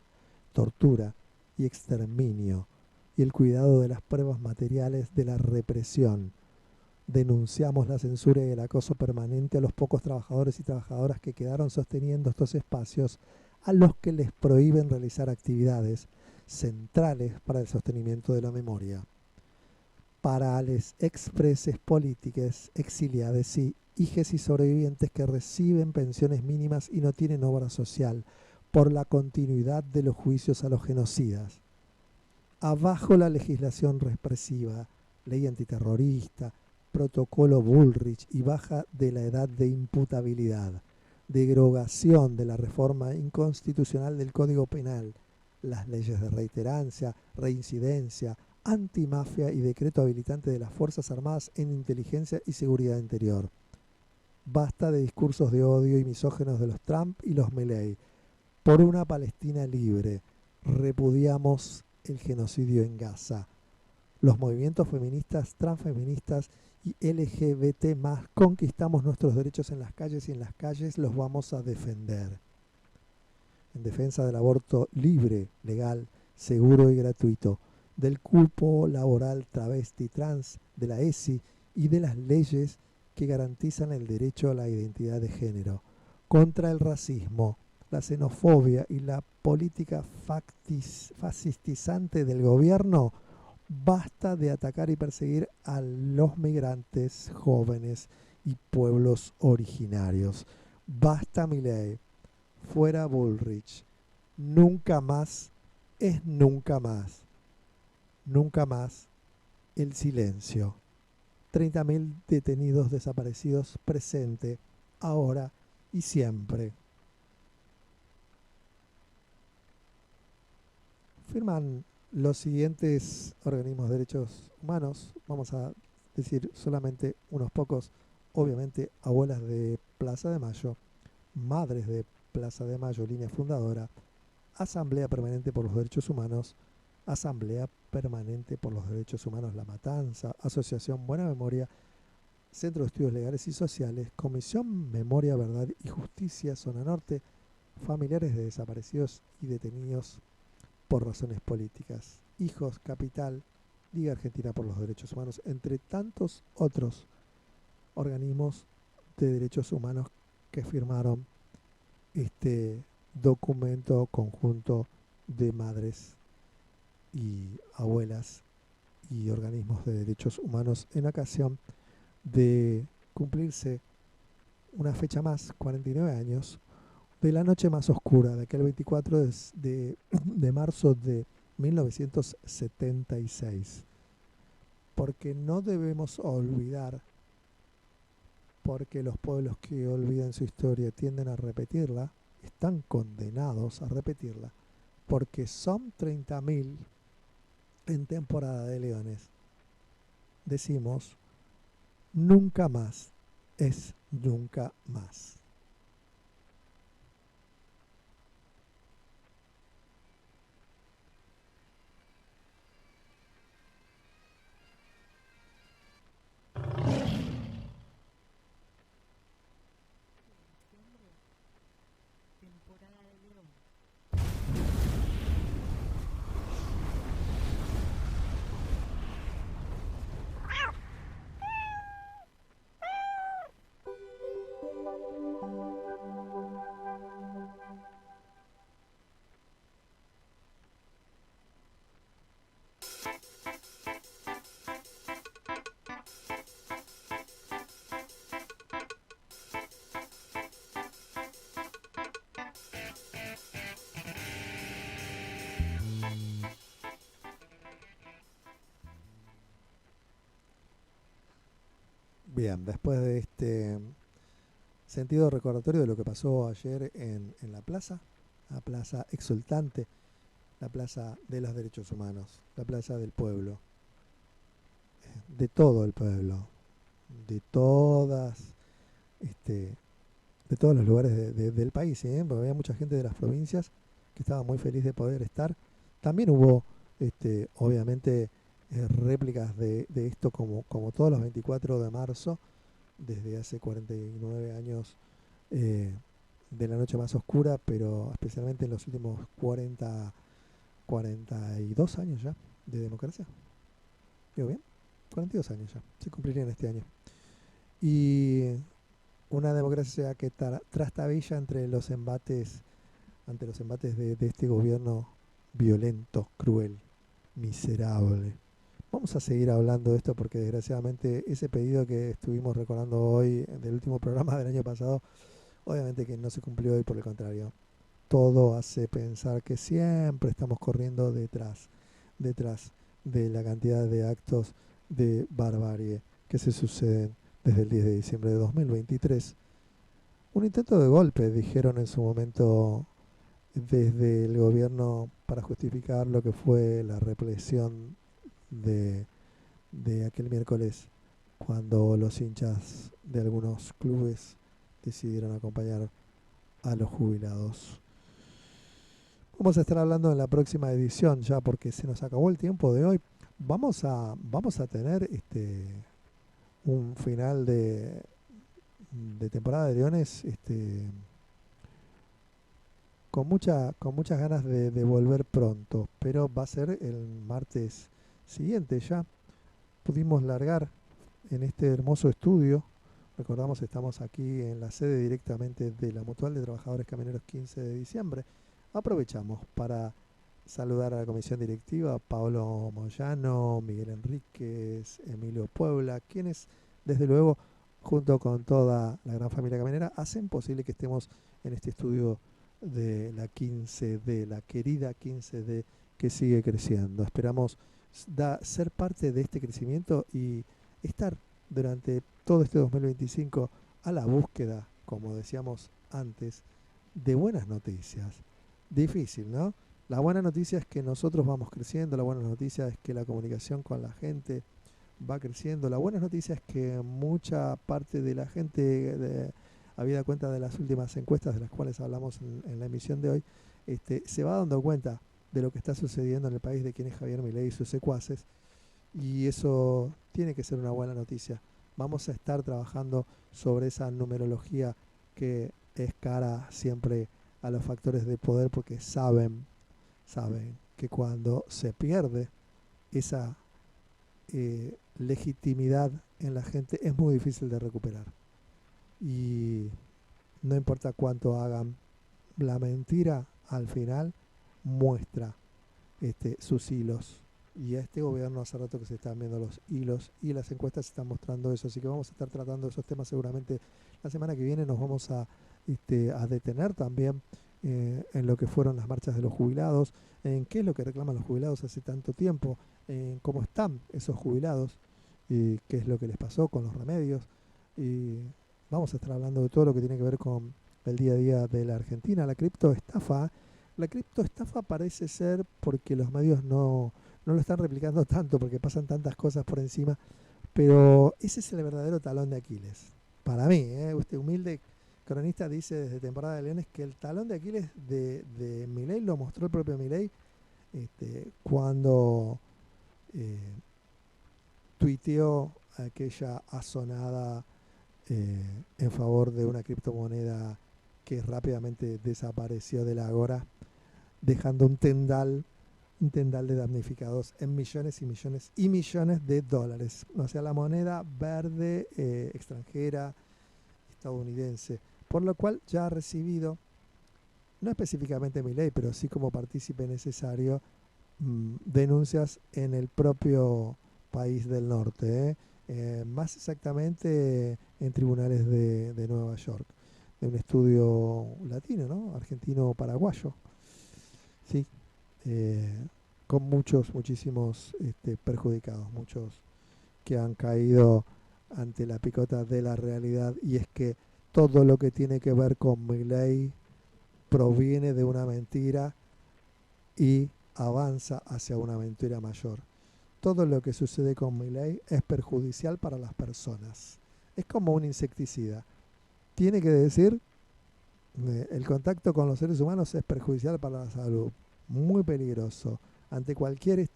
tortura y exterminio, y el cuidado de las pruebas materiales de la represión. Denunciamos la censura y el acoso permanente a los pocos trabajadores y trabajadoras que quedaron sosteniendo estos espacios, a los que les prohíben realizar actividades centrales para el sostenimiento de la memoria. Para les expreses políticas, exiliades y hijes y sobrevivientes que reciben pensiones mínimas y no tienen obra social por la continuidad de los juicios a los genocidas. Abajo la legislación represiva, ley antiterrorista, protocolo Bullrich y baja de la edad de imputabilidad, derogación de la reforma inconstitucional del Código Penal, las leyes de reiterancia, reincidencia, antimafia y decreto habilitante de las Fuerzas Armadas en inteligencia y seguridad interior. Basta de discursos de odio y misógenos de los Trump y los Milei. Por una Palestina libre, repudiamos el genocidio en Gaza. Los movimientos feministas, transfeministas y LGBT+, conquistamos nuestros derechos en las calles y en las calles los vamos a defender. En defensa del aborto libre, legal, seguro y gratuito, del cupo laboral travesti trans, de la ESI y de las leyes que garantizan el derecho a la identidad de género, contra el racismo, la xenofobia y la política fascistizante del gobierno. Basta de atacar y perseguir a los migrantes, jóvenes y pueblos originarios. Basta Milei, fuera Bullrich. Nunca más es nunca más. Nunca más el silencio. 30.000 detenidos desaparecidos presente, ahora y siempre. Firman los siguientes organismos de derechos humanos, vamos a decir solamente unos pocos, obviamente abuelas de Plaza de Mayo, madres de Plaza de Mayo, línea fundadora, Asamblea Permanente por los Derechos Humanos, Asamblea Permanente por los Derechos Humanos La Matanza, Asociación Buena Memoria, Centro de Estudios Legales y Sociales, Comisión Memoria, Verdad y Justicia, Zona Norte, familiares de desaparecidos y detenidos por razones políticas. Hijos Capital, Liga Argentina por los Derechos Humanos, entre tantos otros organismos de derechos humanos que firmaron este documento conjunto de madres y abuelas y organismos de derechos humanos en ocasión de cumplirse una fecha más, 49 años, de la noche más oscura, de aquel 24 de marzo de 1976. Porque no debemos olvidar, porque los pueblos que olvidan su historia tienden a repetirla, están condenados a repetirla, porque son 30.000 en temporada de leones. Decimos, nunca más es nunca más. Temporada de León. Bien, después de este sentido recordatorio de lo que pasó ayer en la plaza exultante, la plaza de los derechos humanos, la plaza del pueblo, de todo el pueblo, de todas, este, de todos los lugares del país, ¿eh? Porque había mucha gente de las provincias que estaba muy feliz de poder estar. También hubo, obviamente, réplicas de esto como todos los 24 de marzo, desde hace 49 años de la noche más oscura, pero especialmente en los últimos 42 años ya de democracia. ¿Digo bien? 42 años ya, se cumplirían este año. Y una democracia que trastabilla ante los embates de este gobierno violento, cruel, miserable. Vamos a seguir hablando de esto porque desgraciadamente ese pedido que estuvimos recordando hoy del último programa del año pasado, obviamente que no se cumplió y por el contrario, todo hace pensar que siempre estamos corriendo detrás de la cantidad de actos de barbarie que se suceden desde el 10 de diciembre de 2023. Un intento de golpe, dijeron en su momento desde el gobierno para justificar lo que fue la represión de aquel miércoles cuando los hinchas de algunos clubes decidieron acompañar a los jubilados. Vamos a estar hablando en la próxima edición ya porque se nos acabó el tiempo de hoy. Vamos a tener un final de temporada de Leones con muchas ganas de volver pronto, pero va a ser el martes siguiente ya. Pudimos largar en este hermoso estudio. Recordamos, estamos aquí en la sede directamente de la Mutual de Trabajadores Camioneros 15 de diciembre. Aprovechamos para saludar a la comisión directiva, Paolo Moyano, Miguel Enríquez, Emilio Puebla, quienes desde luego junto con toda la gran familia camionera hacen posible que estemos en este estudio de la 15D, la querida 15D que sigue creciendo. Esperamos ser parte de este crecimiento y estar durante todo este 2025 a la búsqueda, como decíamos antes, de buenas noticias. Difícil, ¿no? La buena noticia es que nosotros vamos creciendo, la buena noticia es que la comunicación con la gente va creciendo, la buena noticia es que mucha parte de la gente, habida cuenta de las últimas encuestas de las cuales hablamos en la emisión de hoy, se va dando cuenta de lo que está sucediendo en el país, de quién es Javier Milei y sus secuaces, y eso tiene que ser una buena noticia. Vamos a estar trabajando sobre esa numerología que es cara siempre a los factores de poder porque saben que cuando se pierde esa legitimidad en la gente es muy difícil de recuperar. Y no importa cuánto hagan, la mentira al final muestra sus hilos. Y a este gobierno hace rato que se están viendo los hilos y las encuestas están mostrando eso. Así que vamos a estar tratando esos temas seguramente la semana que viene. Nos vamos a detener también en lo que fueron las marchas de los jubilados, en qué es lo que reclaman los jubilados hace tanto tiempo, en cómo están esos jubilados y qué es lo que les pasó con los remedios. Y vamos a estar hablando de todo lo que tiene que ver con el día a día de la Argentina, la criptoestafa. La criptoestafa parece ser porque los medios no lo están replicando tanto, porque pasan tantas cosas por encima, pero ese es el verdadero talón de Aquiles. Para mí, este humilde cronista dice desde Temporada de Leones que el talón de Aquiles de Milei lo mostró el propio Milei cuando tuiteó aquella asonada en favor de una criptomoneda que rápidamente desapareció de la agora, dejando un tendal de damnificados en millones y millones y millones de dólares. O sea, la moneda verde extranjera estadounidense, por lo cual ya ha recibido, no específicamente Milei, pero sí como partícipe necesario, denuncias en el propio país del norte, más exactamente en tribunales de Nueva York, de un estudio latino, ¿no? Argentino-paraguayo, sí, con muchísimos perjudicados, muchos que han caído ante la picota de la realidad, y es que todo lo que tiene que ver con Milei proviene de una mentira y avanza hacia una mentira mayor. Todo lo que sucede con Milei es perjudicial para las personas. Es como un insecticida. Tiene que decir, el contacto con los seres humanos es perjudicial para la salud. Muy peligroso. Ante cualquier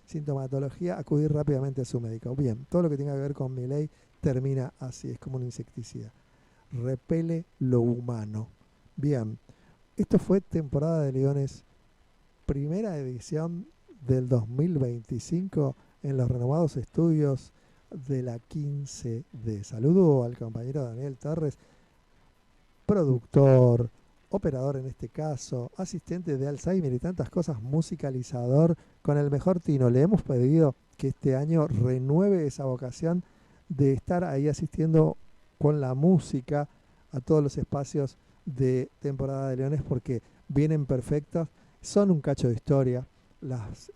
sintomatología, acudir rápidamente a su médico. Bien, todo lo que tenga que ver con Milei termina así, es como un insecticida. Repele lo humano. Bien, esto fue Temporada de Leones, primera edición del 2025 en los renovados estudios de la 15D. Saludo al compañero Daniel Torres, productor, operador en este caso, asistente de Alzheimer y tantas cosas, musicalizador con el mejor tino. Le hemos pedido que este año renueve esa vocación de estar ahí asistiendo con la música a todos los espacios de Temporada de Leones, porque vienen perfectas, son un cacho de historia. Las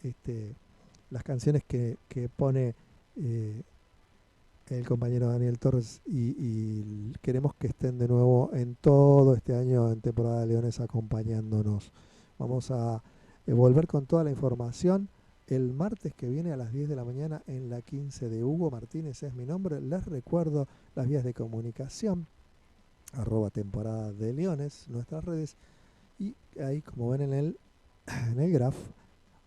canciones que pone el compañero Daniel Torres y queremos que estén de nuevo en todo este año en Temporada de Leones acompañándonos. Vamos a volver con toda la información el martes que viene a las 10 de la mañana en la 15 de Hugo Martínez es mi nombre. Les recuerdo las vías de comunicación, @temporada de Leones, nuestras redes, y ahí como ven en el graph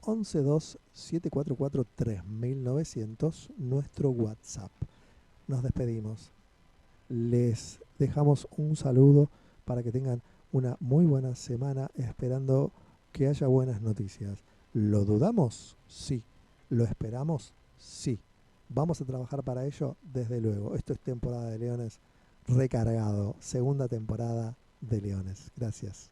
112-744-3900, nuestro WhatsApp. Nos despedimos. Les dejamos un saludo para que tengan una muy buena semana, esperando que haya buenas noticias. ¿Lo dudamos? Sí. ¿Lo esperamos? Sí. Vamos a trabajar para ello, desde luego. Esto es Temporada de Leones recargado. Segunda temporada de Leones. Gracias.